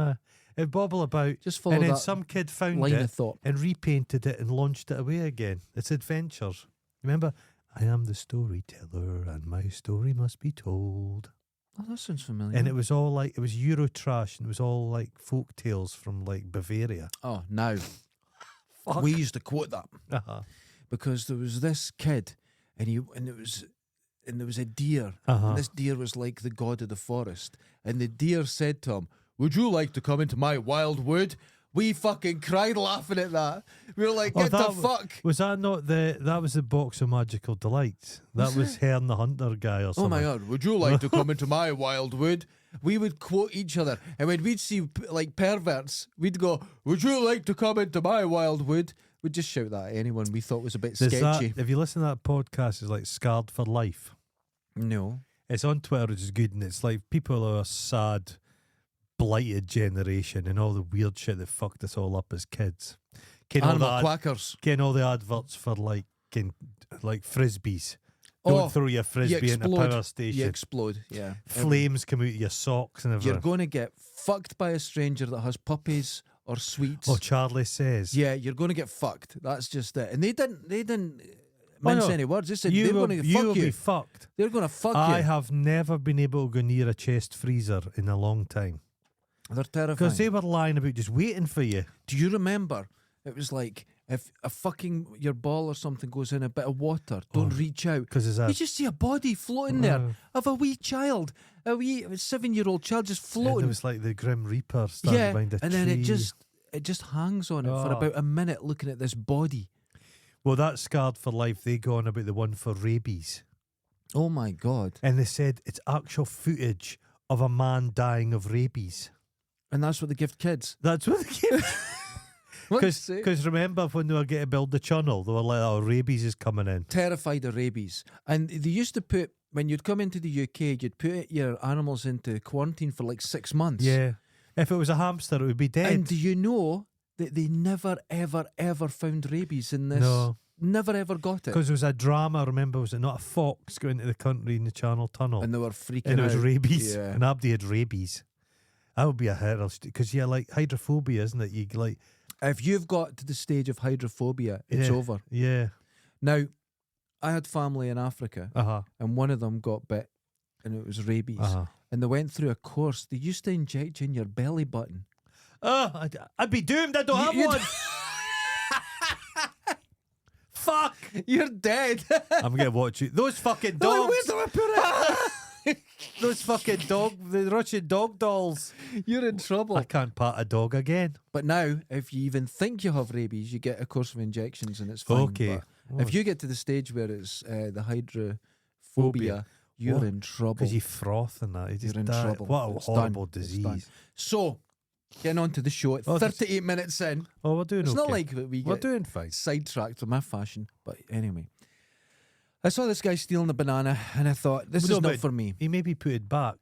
It'd bobble about. Just follow and then that some kid found line it of thought and repainted it and launched it away again. It's adventures. Remember, I am the storyteller and my story must be told. Oh, that sounds familiar. And it was all like, it was Eurotrash, and it was all like folk tales from like Bavaria. Oh, now. Fuck. We used to quote that because there was this kid and there was a deer, and this deer was like the god of the forest, and the deer said to him, "Would you like to come into my wild wood?" We fucking cried laughing at that. We were like, "Get the fuck!" Was that not that was the box of magical delights? That was Hern the Hunter guy or something. Oh my god! Would you like to come into my wild wood? We would quote each other, and when we'd see like perverts, we'd go, "Would you like to come into my wild wood?" We'd just shout that at anyone we thought was a bit sketchy. If you listen to that podcast, it's like Scarred for Life. No. It's on Twitter, which is good, and it's like people who are sad, blighted generation and all the weird shit that fucked us all up as kids. Animal quackers. Getting all the adverts for like frisbees. Don't throw your frisbee into a power station. You explode, yeah. Flames come out of your socks and everything. You're going to get fucked by a stranger that has puppies or sweets. Oh, Charlie says. Yeah, you're going to get fucked. That's just it. And they didn't mince any words. They said they're going to fuck you. You will be fucked. They're going to fuck you. I have never been able to go near a chest freezer in a long time. They're terrifying. Because they were lying about just waiting for you. Do you remember? It was like, if a fucking your ball or something goes in a bit of water, don't reach out. Because you just see a body floating there of a wee child, a 7-year-old child just floating. And it was like the Grim Reaper standing behind a tree. And then it just hangs on it for about a minute looking at this body. Well, that's Scarred for Life. They go on about the one for rabies. Oh my God. And they said it's actual footage of a man dying of rabies. And that's what they give kids. That's what they give. Because remember when they were getting to build the channel, they were like, "Oh, rabies is coming in." Terrified of rabies, and they used to put when you'd come into the UK, you'd put your animals into quarantine for like 6 months. Yeah, if it was a hamster, it would be dead. And do you know that they never, ever, ever found rabies in this? No, never ever got it. Because there was a drama. Remember, was it not a fox going into the country in the Channel Tunnel? And they were freaking out. And it was rabies. Yeah. And Abdi had rabies. That would be a hurdle because like hydrophobia, isn't it? You like. If you've got to the stage of hydrophobia, it's over. Yeah. Now, I had family in Africa, and one of them got bit, and it was rabies. And they went through a course. They used to inject you in your belly button. I'd be doomed. I don't have one. Fuck. You're dead. I'm going to watch you. Those fucking dogs. Where's the put it? Those fucking the Russian dog dolls. You're in trouble. I can't pat a dog again. But now, if you even think you have rabies, you get a course of injections and it's fine. Okay. But if you get to the stage where it's the hydrophobia, you're in trouble. Because you froth and that. You're in trouble. What a horrible disease. So, getting on to the show at 38 minutes in. Oh, we're doing It's okay. not like we're doing fine. Sidetracked with my fashion. But anyway. I saw this guy stealing a banana and I thought, this is not for me. He maybe put it back.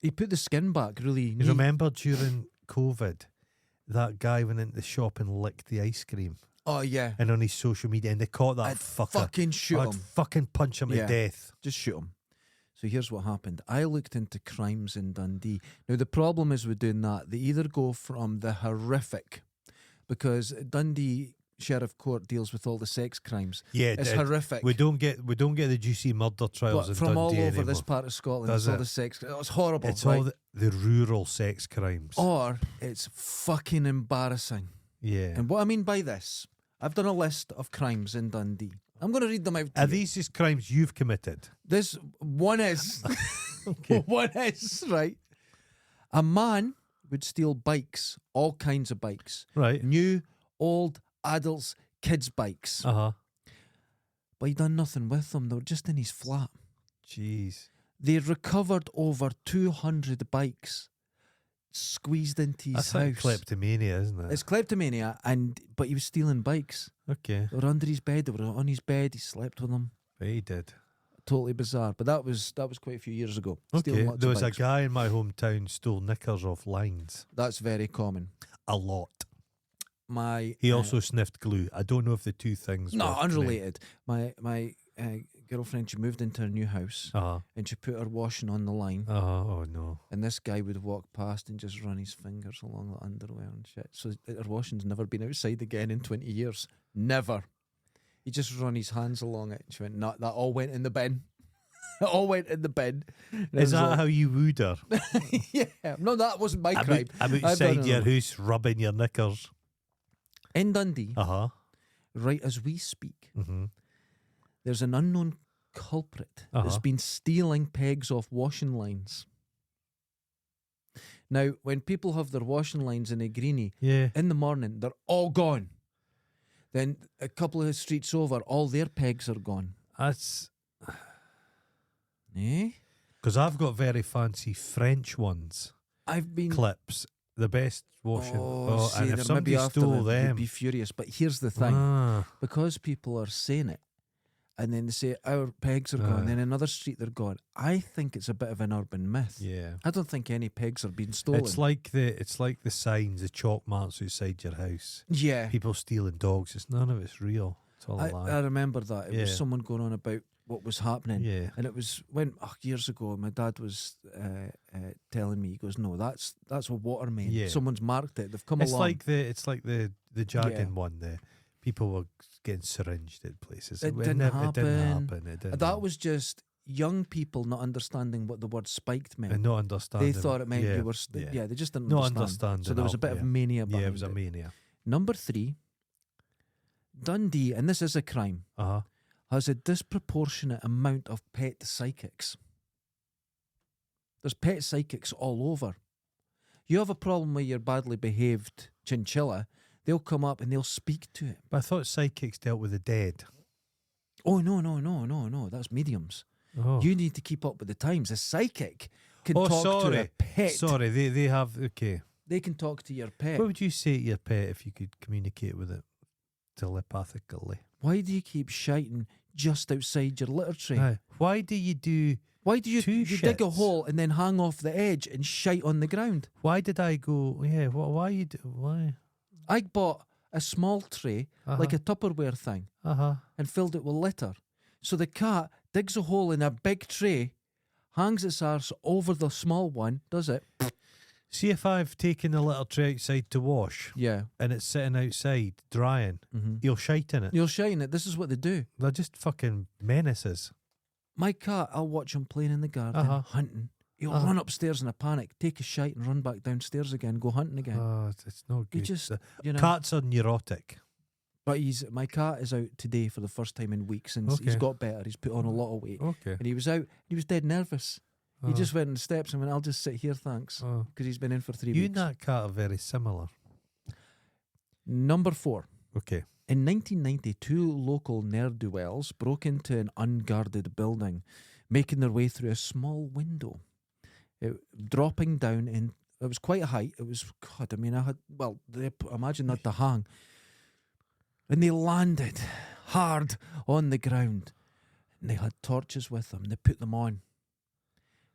He put the skin back really neat. You remember during COVID, that guy went into the shop and licked the ice cream? Oh, yeah. And on his social media, and they caught that fucker. Fucking shoot him. I'd fucking punch him to death. Just shoot him. So here's what happened. I looked into crimes in Dundee. Now, the problem is with doing that, they either go from the horrific, because Dundee Sheriff Court deals with all the sex crimes. Yeah, it's horrific. We don't get the juicy murder trials in from Dundee all over anymore. this part of Scotland. Does it's all the sex. It's horrible. It's all the rural sex crimes. Or it's fucking embarrassing. Yeah. And what I mean by this, I've done a list of crimes in Dundee. I'm going to read them out to Are you. these just crimes you've committed? This one is. Okay. One is, right. A man would steal bikes, all kinds of bikes. Right. New, old, adults, kids' bikes. Uh-huh. But he done nothing with them. They were just in his flat. Jeez. They recovered over 200 bikes squeezed into his That's house. like kleptomania, isn't it? It's kleptomania, but he was stealing bikes. Okay. They were under his bed. They were on his bed. He slept with them. But he did. Totally bizarre. But that was quite a few years ago. Okay. Stealing lots There of was a bikes. guy in my hometown stole knickers off lines. That's very common. A lot. My He also sniffed glue. I don't know if the two things no were unrelated. My girlfriend, she moved into her new house and she put her washing on the line. Oh no. And this guy would walk past and just run his fingers along the underwear and shit. So her washing's never been outside again in 20 years. Never. He just run his hands along it. She went, no, that all went in the bin. It all went in the bin. And I Is was that like, how you wooed her? yeah. No, that wasn't my crime. I'm I've outside done your it. house rubbing your knickers. In Dundee, Uh-huh. right as we speak, Mm-hmm. there's an unknown culprit that's Uh-huh. been stealing pegs off washing lines. Now, when people have their washing lines in a greenie, Yeah. in the morning, they're all gone. Then a couple of streets over, all their pegs are gone. That's Eh? because I've got very fancy French ones. I've been... Clips. The best washing. see, and they're if somebody maybe after stole it, you'd them. be furious. But here's the thing. Ah, Because people are saying it, and then they say, our pegs are gone, then another street they're gone. I think it's a bit of an urban myth. yeah. I don't think any pegs are being stolen. It's like the signs, the chalk marks outside your house. Yeah. People stealing dogs. It's none of it's real. It's all a I lie. remember that. It was Yeah. someone going on about what was happening. Yeah. And it was when years ago, my dad was telling me, he goes, "No, that's a water main. Yeah. Someone's marked it. They've come It's along." like the jargon Yeah. one. The people were getting syringed at places. It didn't happen. It didn't happen. It didn't. That was just young people not understanding what the word spiked meant. and not understanding. They thought it meant yeah. you were. yeah. They just didn't Not understand. understanding. So there was a bit of mania behind Yeah, it was a mania. Number 3, Dundee, and this is a crime, has a disproportionate amount of pet psychics. There's pet psychics all over. You have a problem with your badly behaved chinchilla, they'll come up and they'll speak to it. But I thought psychics dealt with the dead. Oh, no, that's mediums. Oh, You need to keep up with the times. A psychic can talk to sorry. a pet. Sorry, they have. Okay. They can talk to your pet. What would you say to your pet if you could communicate with it telepathically? Why do you keep shiting just outside your litter tray? Aye. Why do you do? Why do you Two dig a shits. hole and then hang off the edge and shite on the ground? Why did I go? Yeah. Why you? Why? I bought a small tray, like a Tupperware thing, and filled it with litter. So the cat digs a hole in a big tray, hangs its arse over the small one, does it? See if I've taken the little tray outside to wash Yeah. and it's sitting outside drying. Mm-hmm. You'll shite in it. You'll shine it. This is what they do. They're just fucking menaces. My cat, I'll watch him playing in the garden, hunting. He'll run upstairs in a panic, take a shite and run back downstairs again, go hunting again. Oh, it's no good. You just, you know. Cats are neurotic. But my cat is out today for the first time in weeks since he's Okay. got better. He's put on a lot of weight. Okay. And he was out, he was dead nervous. He just went on the steps and went, I'll just sit here, thanks. Because he's been in for 3 You weeks. and that cat are very similar. Number 4. Okay. In 1992, local ne'er-do-wells broke into an unguarded building, making their way through a small window. Dropping down in, it was quite a height. It was, God, I mean, imagine that to hang. And they landed hard on the ground. And they had torches with them. They put them on.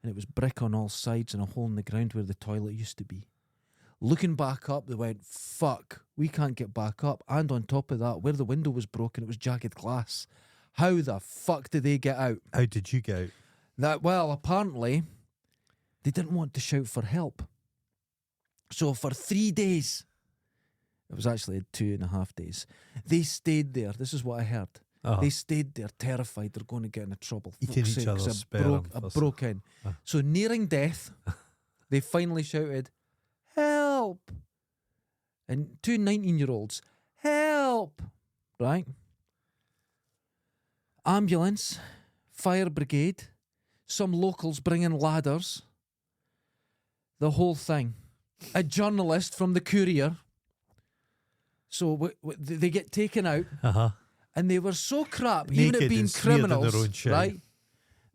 And it was brick on all sides and a hole in the ground where the toilet used to be. Looking back up, they went, fuck, we can't get back up. And on top of that, where the window was broken, it was jagged glass. How the fuck did they get out? How did you get out? Well, apparently, they didn't want to shout for help. So for 3 days, it was actually 2.5 days, they stayed there. This is what I heard. They stayed there terrified they're going to get into trouble. Eating Fuck's each sakes, other's sperm. I broke in. So nearing death, they finally shouted, help! And 2 19-year-olds, help! right? Ambulance, fire brigade, some locals bringing ladders, the whole thing. A journalist from the Courier. So they get taken out, and they were so crap, Naked even at being and smeared in their criminals, own shit. right?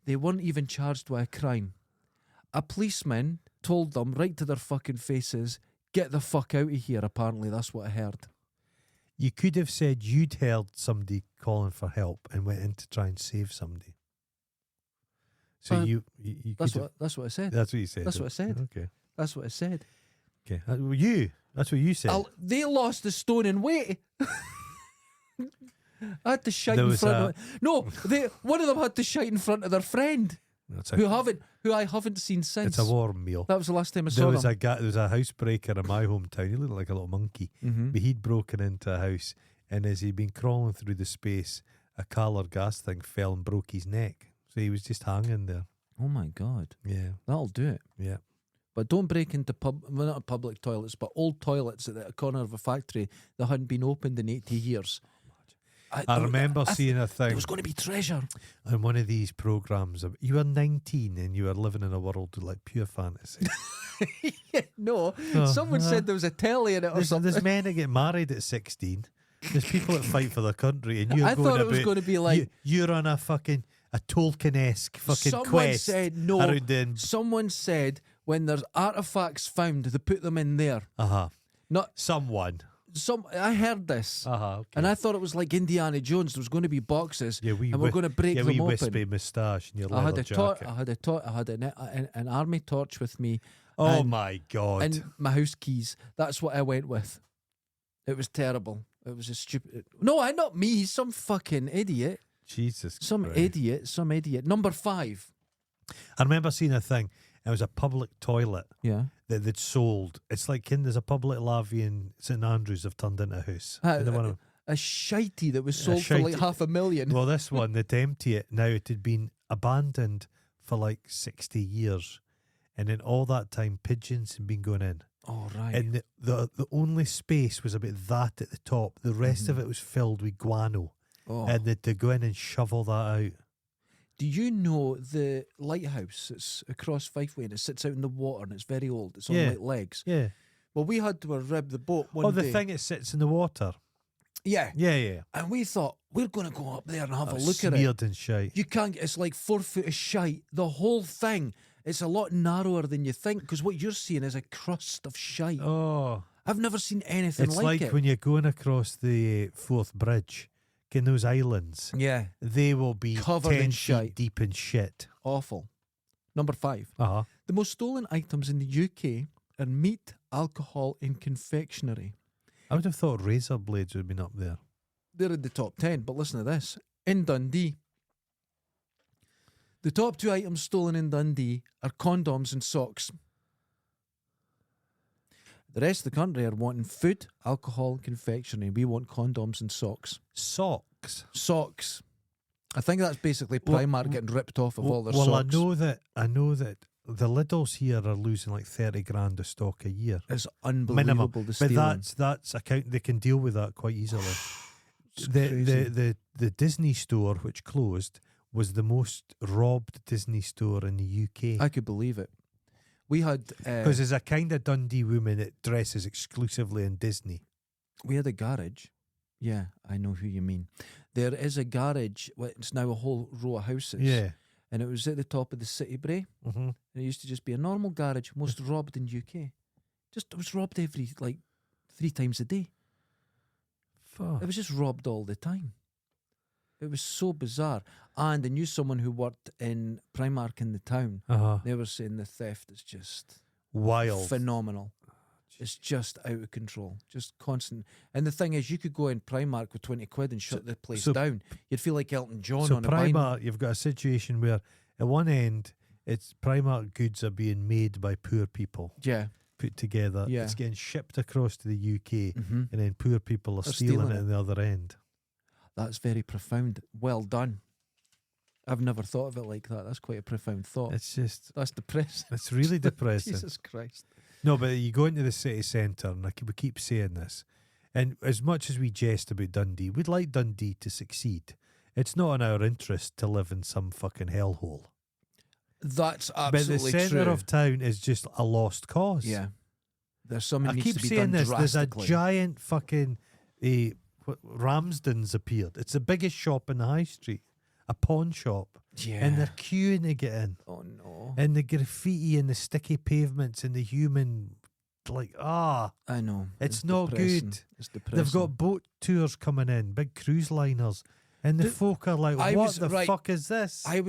They weren't even charged with a crime. A policeman told them right to their fucking faces, "Get the fuck out of here." Apparently, that's what I heard. You could have said you'd heard somebody calling for help and went in to try and save somebody. So you That's what I said. That's what you said. That's what I said. Okay. That's what I said. Okay. That's what you said. They lost the stone in weight. I had to shite There in was front of no. One of them had to shite in front of their friend who I haven't seen since. It's a warm meal. That was the last time I There saw was them. there was a housebreaker in my hometown. He looked like a little monkey. But he'd broken into a house, and as he'd been crawling through the space, a Carler gas thing fell and broke his neck. So he was just hanging there. Oh my God. Yeah. That'll do it. Yeah. But don't break into not public toilets, but old toilets at the corner of a factory that hadn't been opened in 80 years. I remember seeing a thing. There was going to be treasure. On one of these programs. You were 19 and you were living in a world of like pure fantasy. No, someone said there was a telly in it or something. There's men that get married at 16. There's people that fight for their country, and you're I going thought it was going to be like you're on a Tolkien-esque fucking someone quest. said no. Around in, someone said when there's artifacts found, they put them in there. Not someone. I heard this, Okay. and I thought it was like Indiana Jones. There was going to be boxes, and we're going to break them open. Wispy moustache and your leather jacket. I had an army torch with me. Oh my God! And my house keys. That's what I went with. It was terrible. It was a stupid. No, not me. Some fucking idiot. Jesus. Some Christ. idiot. Number 5. I remember seeing a thing. It was a public toilet. Yeah. That they'd sold. It's like there's a public lavy in St Andrews have turned into a house. A shitey that was sold for like $500,000. Well, this one, they'd empty it. Now it had been abandoned for like 60 years. And in all that time, pigeons had been going in. Oh, right. And the only space was about that at the top. The rest of it was filled with guano. Oh. And they'd to go in and shovel that out. Do you know the lighthouse that's across Fifeway and it sits out in the water and it's very old? It's on like legs. Yeah. Well, we had to rib the boat one day. The thing that sits in the water. Yeah. Yeah. And we thought, we're going to go up there and have a look at it. Smeared in shite. You can't get, it's like 4 foot of shite. The whole thing. It's a lot narrower than you think because what you're seeing is a crust of shite. Oh. I've never seen anything It's like it. like when you're going across the Forth Bridge, in those islands, yeah, they will be covered 10 in feet shite. deep in shit. Awful. Number 5. The most stolen items in the UK are meat, alcohol, and confectionery. I would have thought razor blades would have been up there. They're in the top 10, but listen to this. In Dundee, the top 2 items stolen in Dundee are condoms and socks. The rest of the country are wanting food, alcohol, and confectionery. We want condoms and socks. Socks? Socks. I think that's basically Primark getting ripped off of all their socks. Well, I know that the Lidls here are losing like 30 grand a stock a year. It's unbelievable. The stealing. But that's account. They can deal with that quite easily. The Disney store, which closed, was the most robbed Disney store in the UK. I could believe it. We had because there's a kind of Dundee woman that dresses exclusively in Disney. We had a garage. Yeah, I know who you mean. There is a garage. It's now a whole row of houses. Yeah, and it was at the top of the city brae. Mm-hmm. And it used to just be a normal garage, most robbed in UK. It was robbed every 3 times a day. Fuck. It was just robbed all the time. It was so bizarre. And I knew someone who worked in Primark in the town. They were saying the theft is just wild, phenomenal. It's just out of control, just constant. And the thing is, you could go in Primark with 20 quid and shut the place down. You'd feel like Elton John on a bike. Primark, you've got a situation where at one end, it's Primark goods are being made by poor people. Yeah. Put together. Yeah. It's getting shipped across to the UK, Mm-hmm. and then poor people are stealing it at the other end. That's very profound. Well done. I've never thought of it like that. That's quite a profound thought. That's depressing. It's really depressing. Jesus Christ. No, but you go into the city centre, and we keep saying this, And as much as we jest about Dundee, we'd like Dundee to succeed. It's not in our interest to live in some fucking hellhole. That's absolutely true. But the centre of town is just a lost cause. Yeah. There's something I needs keep to be saying done this. There's a drastically. giant fucking Ramsden's appeared. It's the biggest shop in the high street, a pawn shop, Yeah. and they're queuing to get in. Oh no. And the graffiti and the sticky pavements and the human, I know. it's not depressing. good. It's depressing. They've got boat tours coming in, big cruise liners, and the folk are like, "What the fuck is this?" I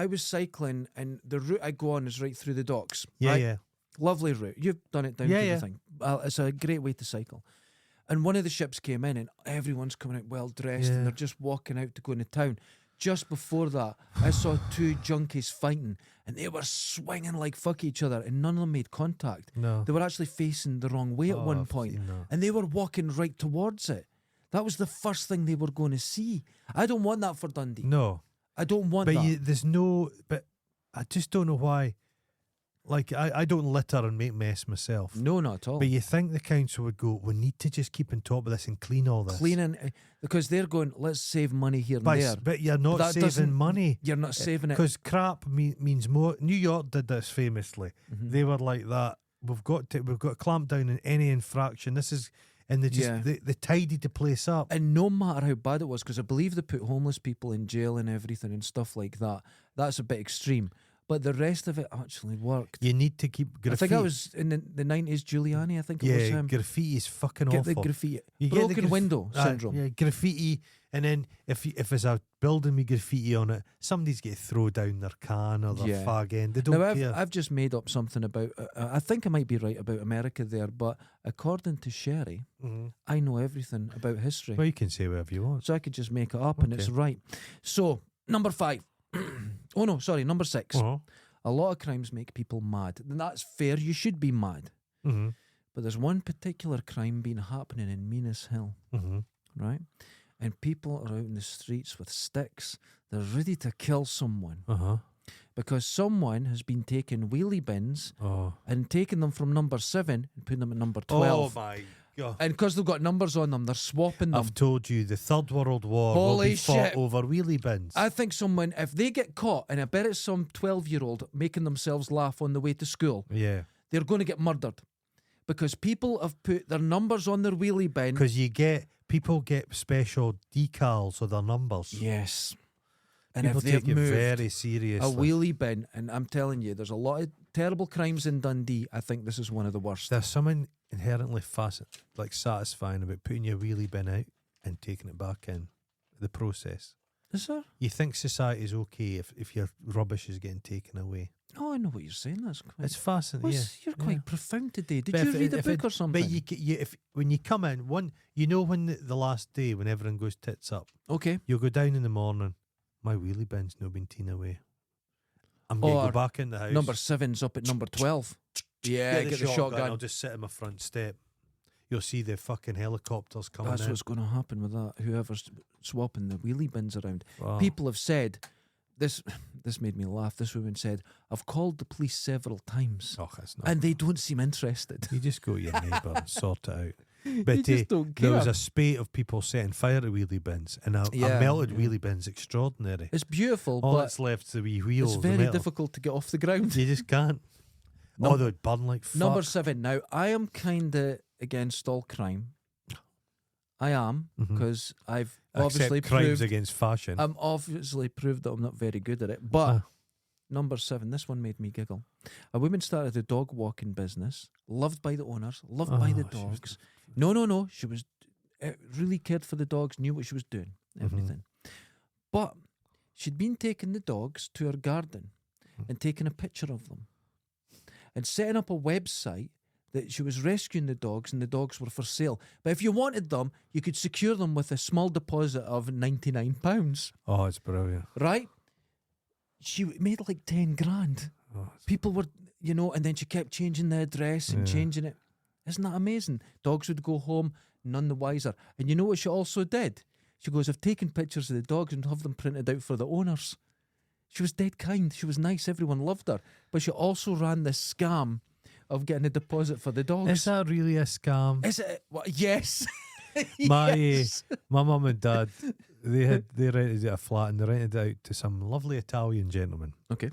was cycling, and the route I go on is right through the docks. Yeah, right? yeah. Lovely route. You've done it down to Yeah. the thing. It's a great way to cycle. And one of the ships came in, and everyone's coming out well dressed, Yeah. and they're just walking out to go into town. Just before that, I saw two junkies fighting, and they were swinging like fuck each other, and none of them made contact. No. They were actually facing the wrong way at one I've point, seen that. and they were walking right towards it. That was the first thing they were going to see. I don't want that for Dundee. No. I don't want But that. there's no. But I just don't know why. Like, I don't litter and make mess myself. No, not at all. But you think the council would go, we need to just keep on top of this and clean all this. Cleaning, because they're going, let's save money here and there. But you're not that saving doesn't- money. You're not saving it. Because crap means more. New York did this famously. Mhm. They were like that. We've got to clamp down on any infraction. This is, and they just Yeah. they tidied the place up. And no matter how bad it was, because I believe they put homeless people in jail and everything and stuff like that. That's a bit extreme. But the rest of it actually worked. You need to keep graffiti. I think I was in the 90s, Giuliani, I think it was Yeah, him. graffiti is fucking Get awful. the graffiti. You get the Broken window syndrome. Yeah, graffiti, and then if there's a building with graffiti on it, somebody's get throw down their can or their Yeah. fag end. They don't Now, care. I've just made up something about, I think I might be right about America there, but according to Sherry, Mhm. I know everything about history. Well, you can say whatever you want. So I could just make it up and it's Okay. right. So, number 5. Number 6. Uh-huh. A lot of crimes make people mad. And that's fair. You should be mad. Mm-hmm. But there's one particular crime been happening in Minas Hill, Mm-hmm. right? And people are out in the streets with sticks. They're ready to kill someone Uh-huh. because someone has been taking wheelie bins Oh. and taking them from number 7 and putting them at number 12. Oh my God. And because they've got numbers on them, they're swapping them. I've told you, the Third World War will Holy be fought shit. over wheelie bins. I think someone, if they get caught, and I bet it's some 12-year-old making themselves laugh on the way to school, Yeah. they're going to get murdered. Because people have put their numbers on their wheelie bin. Because people get special decals of their numbers. Yes. And People if they've take it moved very a seriously. wheelie bin, and I'm telling you, there's a lot of terrible crimes in Dundee. I think this is one of the worst. There's something inherently satisfying about putting your wheelie bin out and taking it back in. The process. Is there? You think society's okay if your rubbish is getting taken away. Oh, I know what you're saying. That's quite. It's fascinating. You're quite profound today. Did But you if read it- a if book it- or something? But when you come in, when the last day when everyone goes tits up, Okay. you'll go down in the morning. My wheelie bin's not been taken away. I'm going to Or go back in the house. Number 7's up at number 12. Yeah, get the shotgun. I'll just sit on my front step. You'll see the fucking helicopters coming That's in. what's going to happen with that. Whoever's swapping the wheelie bins around. Wow. People have said, this made me laugh. This woman said, I've called the police several times Oh, that's not. and they don't seem interested. You just go to your neighbour and sort it out. You But just don't care. there was a spate of people setting fire to wheelie bins, and a Yeah, melted yeah. wheelie bin's extraordinary. It's beautiful, All but that's left is the wee wheels. it's the very metal. difficult to get off the ground. You just can't. Num- Oh, they would burn like fuck. Number 7. Now, I am kind of against all crime. I am, Mhm. because I've Except obviously crimes proved against fashion. I'm obviously proved that I'm not very good at it. But Ah. number 7, this one made me giggle. A woman started a dog walking business, loved by the owners, loved by the Oh, she was dogs. No. She was really cared for the dogs, knew what she was doing, everything. But she'd been taking the dogs to her garden and taking a picture of them and setting up a website that she was rescuing the dogs and the dogs were for sale. But if you wanted them, you could secure them with a small deposit of £99. Oh, it's brilliant. Right? She made like 10 grand. Oh, it's- People were, and then she kept changing the address and Yeah. changing it. Isn't that amazing? Dogs would go home, none the wiser. And you know what she also did? She goes, I've taken pictures of the dogs and have them printed out for the owners. She was dead kind. She was nice. Everyone loved her. But she also ran this scam of getting a deposit for the dogs. Is that really a scam? Is it? Yes. My Yes. my mum and dad, they rented a flat and they rented it out to some lovely Italian gentleman. Okay.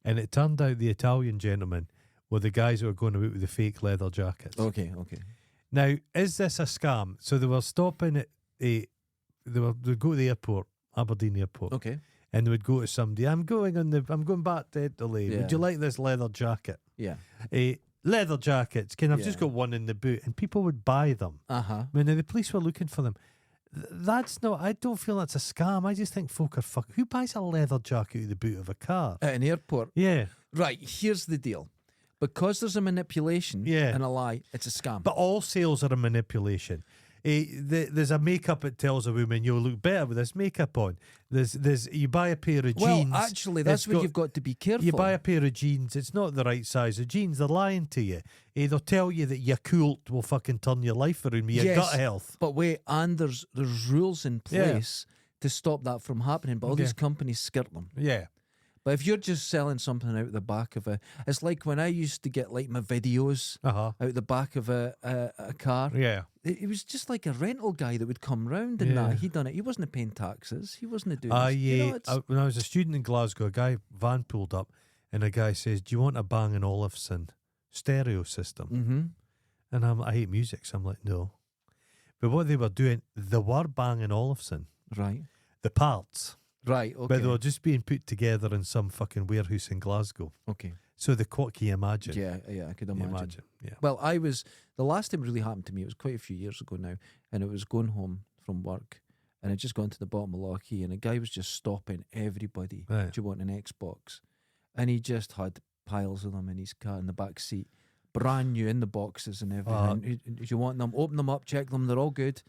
And it turned out the Italian gentlemen were the guys who were going out with the fake leather jackets. Okay. Now, is this a scam? So they were stopping at they'd go to the airport, Aberdeen Airport. Okay. And they would go to somebody, I'm going back to Italy. Yeah. Would you like this leather jacket? Yeah. Leather jackets. I've just Yeah. got one in the boot, and people would buy them. When the police were looking for them. That's not. I don't feel that's a scam. I just think folk are fuck. Who buys a leather jacket out of the boot of a car? At an airport. Yeah. Right. Here's the deal. Because there's a manipulation and a lie, it's a scam. But all sales are a manipulation. There's a makeup that tells a woman you'll look better with this makeup on. There's you buy a pair of jeans. Well, actually, that's where you've got to be careful. You buy a pair of jeans, it's not the right size of jeans. They're lying to you. They'll tell you that your quilt will fucking turn your life around with your gut health. But wait, and there's rules in place to stop that from happening. But all these companies skirt them. Yeah. But if you're just selling something out the back of it's like when I used to get like my videos out the back of a car. Yeah. It was just like a rental guy that would come round and that. He done it. He wasn't paying taxes. He wasn't doing this. Yeah. When I was a student in Glasgow, a van pulled up and a guy says, "Do you want a Bang & Olufsen stereo system?" Mm-hmm. And I hate music, so I'm like, no. But what they were doing, they were Bang & Olufsen. Right. The parts. Right, okay. But they were just being put together in some fucking warehouse in Glasgow. Okay. So can you imagine? Yeah, I could imagine. Yeah. Well, the last time it really happened to me, it was quite a few years ago now, and it was going home from work, and I'd just gone to the bottom of Lockheed, and a guy was just stopping everybody. Right. Do you want an Xbox? And he just had piles of them in his car in the back seat, brand new in the boxes and everything. Do you want them? Open them up, check them, they're all good.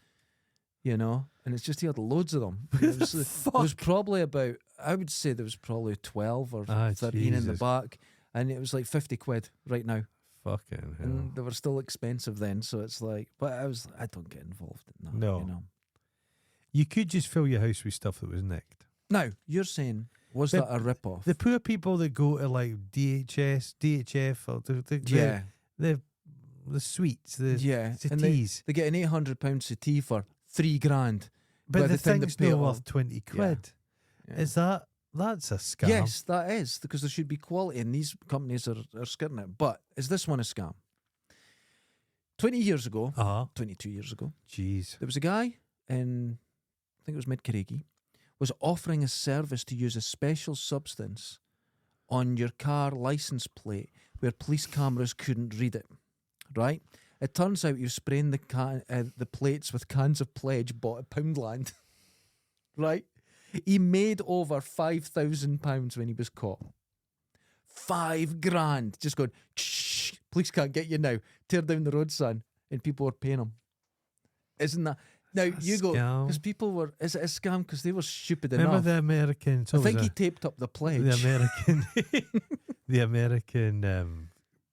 You know, and it's just he had loads of them. It was probably about, I would say there was probably 12 or 13 in the back, and it was like 50 quid right now. Fucking hell. And they were still expensive then, so it's like, but I don't get involved in that. No. You know? You could just fill your house with stuff that was nicked. Now, you're saying, was that a rip-off? The poor people that go to like DHF, or the sweets, the and teas. they get an £800 settee for $3,000. But the thing's pay not worth 20 quid. Yeah. Is that's a scam? Yes, that is, because there should be quality, and these companies are skirting it. But is this one a scam? 20 years ago, 22 years ago, jeez, there was a guy in, I think it was Mid-Craigie, was offering a service to use a special substance on your car license plate where police cameras couldn't read it, right? It turns out he was spraying the plates with cans of Pledge bought at Poundland, right? He made over £5,000 when he was caught. $5,000. Just going, shh, police can't get you now. Tear down the road, son. And people were paying him. Isn't that? Now, you go, because people were, is it a scam? Because they were stupid enough. Remember the American? I think he taped up the Pledge. The American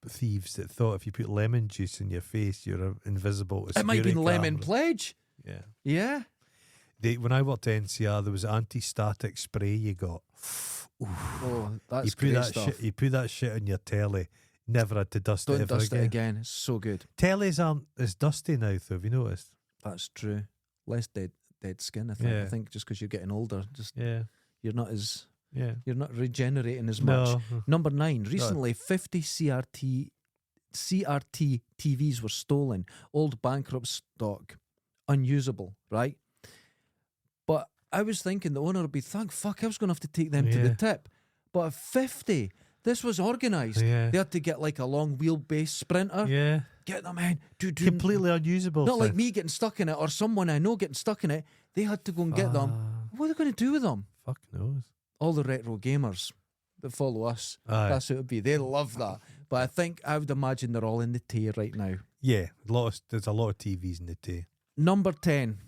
thieves that thought if you put lemon juice in your face, you're invisible. It might be lemon Pledge. Yeah. Yeah. When I worked at NCR, there was anti-static spray you got. Oh, that's great stuff. You put that shit on your telly. Never had to dust it ever Don't dust again. it again. It's so good. Tellies aren't as dusty now, though. Have you noticed? That's true. Less dead skin, I think. Yeah. I think just because you're getting older, you're not as you're not regenerating as much. No. Number 9. Recently, 50 CRT TVs were stolen. Old bankrupt stock, unusable. Right. But I was thinking the owner would be, thank fuck, I was going to have to take them to the tip. But at 50, this was organised. Yeah. They had to get like a long wheelbase Sprinter. Yeah. Get them in. Completely unusable. Not like me getting stuck in it or someone I know getting stuck in it. They had to go and get them. What are they going to do with them? Fuck knows. All the retro gamers that follow us, Aye. that's who it would be. They love that. But I would imagine they're all in the tea right now. Yeah. There's a lot of TVs in the tea. Number 10.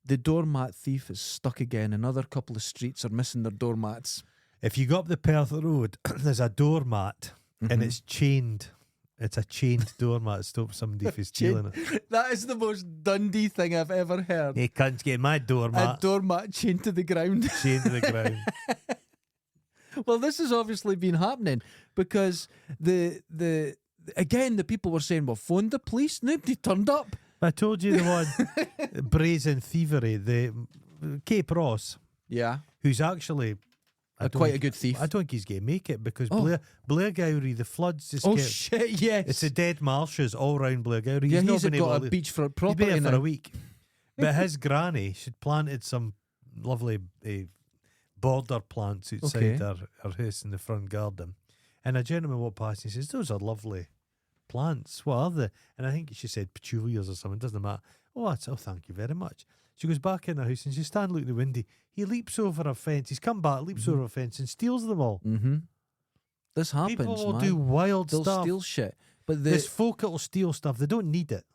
The doormat thief is stuck again. Another couple of streets are missing their doormats. If you go up the Perth Road, there's a doormat and it's chained. It's a chained doormat to stop somebody from stealing it. That is the most Dundee thing I've ever heard. You can't get my doormat. A doormat chained to the ground. Chained to the ground. Well, this has obviously been happening because the again, the people were saying, well, phone the police. Nobody turned up. I told you the one brazen thievery, the Cape Ross. Yeah. Who's actually quite a good thief. I don't think he's going to make it because Blair Gowrie, the floods just get... shit, yes. It's the dead marshes all round Blair Gowrie. Yeah, he's got a beachfront property. He's been here for a week. But his granny, she'd planted some lovely border plants outside her house in the front garden. And a gentleman walked past and he says, those are lovely plants. What are they? And I think she said petunias or something. Doesn't matter. Oh, thank you very much. She goes back in the house and she's standing looking at the window. He leaps over a fence. He's come back, leaps over a fence and steals them all. Mm-hmm. This happens, People will man. do wild They'll stuff. steal shit. But There's folk that will steal stuff. They don't need it.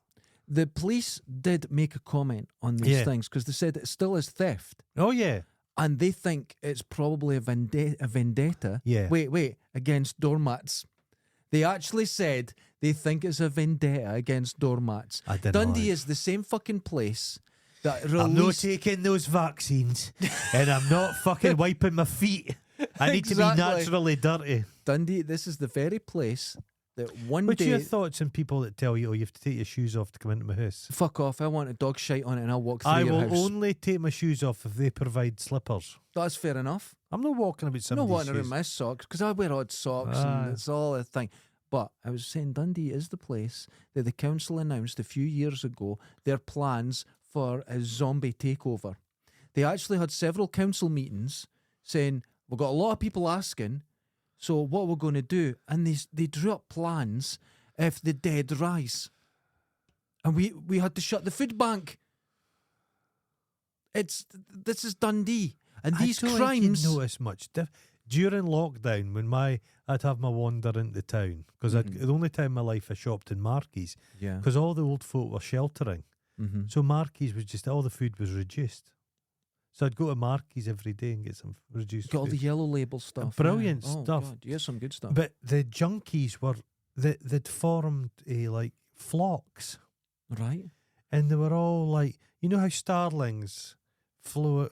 The police did make a comment on these things because they said it still is theft. Oh, yeah. And they think it's probably a vendetta. Yeah. Wait, against doormats. They actually said they think it's a vendetta against doormats. Dundee is the same fucking place that released... I'm not taking those vaccines and I'm not fucking wiping my feet. I need to be naturally dirty. Dundee, this is the very place that one What's day... your thoughts on people that tell you, oh, you have to take your shoes off to come into my house? Fuck off, I want a dog shite on it and I'll walk through your your house. I will house. only take my shoes off if they provide slippers. That's fair enough. I'm not walking about somebody's I'm not walking shoes. around my socks because I wear odd socks and it's all a thing. But I was saying Dundee is the place that the council announced a few years ago their plans for a zombie takeover. They actually had several council meetings saying, we've got a lot of people asking, so what we're going to do? And they drew up plans if the dead rise. And we had to shut the food bank. This is Dundee. And these crimes... I crimes... don't notice much. During lockdown, when I'd have my wander into town, because the only time in my life I shopped in Markies, because all the old folk were sheltering. Mm-hmm. So Markies was just, all the food was reduced. So I'd go to Markies every day and get some reduced Got all food. the yellow label stuff. Brilliant Oh, stuff. God, yeah, some good stuff. But the junkies were, they'd formed like flocks. Right. And they were all like, you know how starlings flying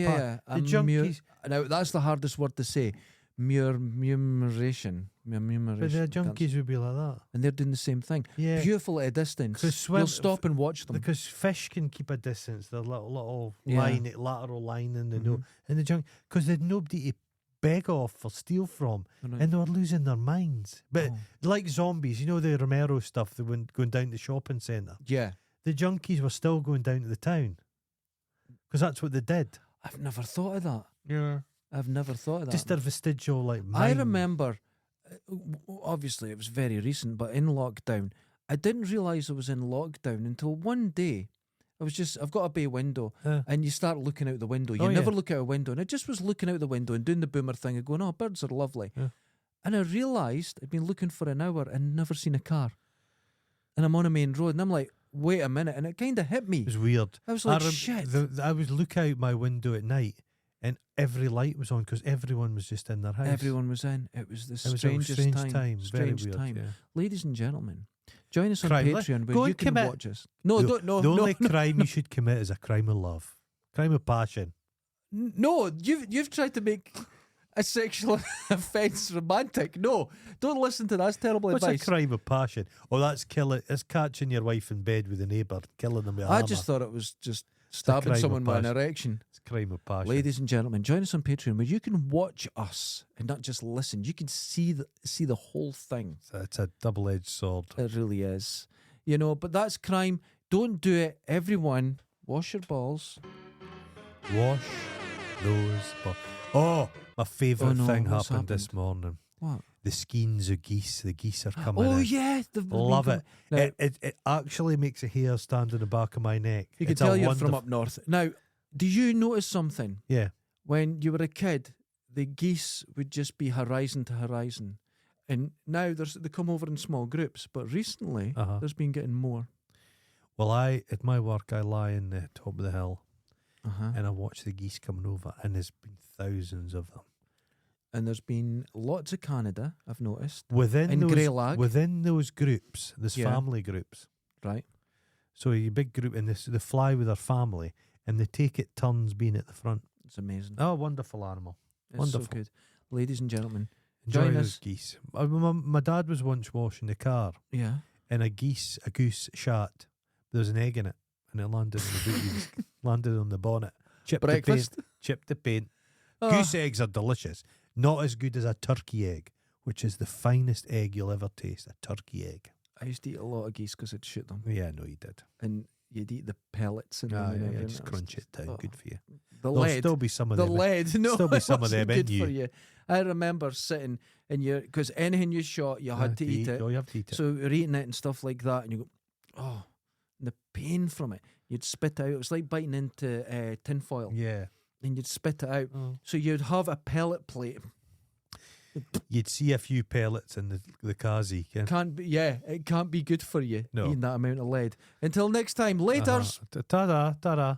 apart? Yeah. The junkies. Now, that's the hardest word to say. Murmuration. But the junkies would be like that. And they're doing the same thing. Yeah. Beautiful at a distance. You'll stop and watch them. Because fish can keep a distance. They're little lateral line in the nose. And the junk, because they'd nobody to beg off or steal from. Right. And they were losing their minds. But like zombies, you know the Romero stuff, they went going down to the shopping centre. Yeah. The junkies were still going down to the town. Because that's what they did. I've never thought of that. Yeah. I've never thought of that. Just a vestigial like mind. I remember, obviously it was very recent, but in lockdown, I didn't realise I was in lockdown until one day. I've got a bay window, and you start looking out the window. You never look out a window, and I just was looking out the window and doing the boomer thing and going, oh, birds are lovely. Yeah. And I realised I'd been looking for an hour and never seen a car. And I'm on a main road, and I'm like, wait a minute, and it kind of hit me. It was weird. I was like, shit. I would look out my window at night, and every light was on because everyone was just in their house. Everyone was in. It was the strangest time. Strange time. Yeah. Ladies and gentlemen, join us on Crime. Patreon where you can watch us. No, don't. No, the only no, crime you should commit is a crime of love, crime of passion. No, you've tried to make a sexual offence romantic. No, don't listen to that. That's terrible advice. What's a crime of passion? Oh, that's catching your wife in bed with a neighbour, killing them with a hammer. I just thought it was just stabbing someone with an erection. It's a crime of passion. Ladies and gentlemen, join us on Patreon where you can watch us and not just listen. You can see the whole thing. It's a double-edged sword. It really is. You know, but that's crime. Don't do it. Everyone, wash your balls. Wash those balls. Oh, my favourite thing happened this morning. What? The skeins of geese. The geese are coming in. Oh, yeah. Love it. Now, It actually makes a hair stand on the back of my neck. You can tell you're from up north. Now, do you notice something? Yeah. When you were a kid, the geese would just be horizon to horizon. And now they come over in small groups. But recently, there's been getting more. Well, at my work, I lie in the top of the hill. And I watch the geese coming over, and there's been thousands of them. And there's been lots of Canada, I've noticed. Within those groups, there's Yeah. family groups. Right. So a big group, and they fly with their family, and they take it turns being at the front. It's amazing. Oh, wonderful animal. It's Wonderful. so good. Ladies and gentlemen, Join Enjoy us. those geese. My dad was once washing the car, Yeah. and a goose shat. There was an egg in it, and it landed in the boot. He was- landed on the bonnet. Breakfast. Chipped the paint. Oh, Goose eggs are delicious. Not as good as a turkey egg, which is the finest egg you'll ever taste. A turkey egg. I used to eat a lot of geese because I'd shoot them. Yeah, no, you did. And you'd eat the pellets and Ah, everything. yeah, just crunch it down. Oh, Good for you. The There'll lead. still be some of The them. lead. No, still be it some of them wasn't in good for you. you. I remember sitting in your, because anything you shot, you had to eat it. Oh, you have to eat it. So you're eating it and stuff like that, and you go, oh, and the pain from it. You'd spit out. It was like biting into tin foil, yeah. and you'd spit it out. Oh. So you'd have a pellet plate. You'd see a few pellets in the kazi. Yeah. It can't be good for you No. eating that amount of lead. Until next time, later. Ta-da, ta-da.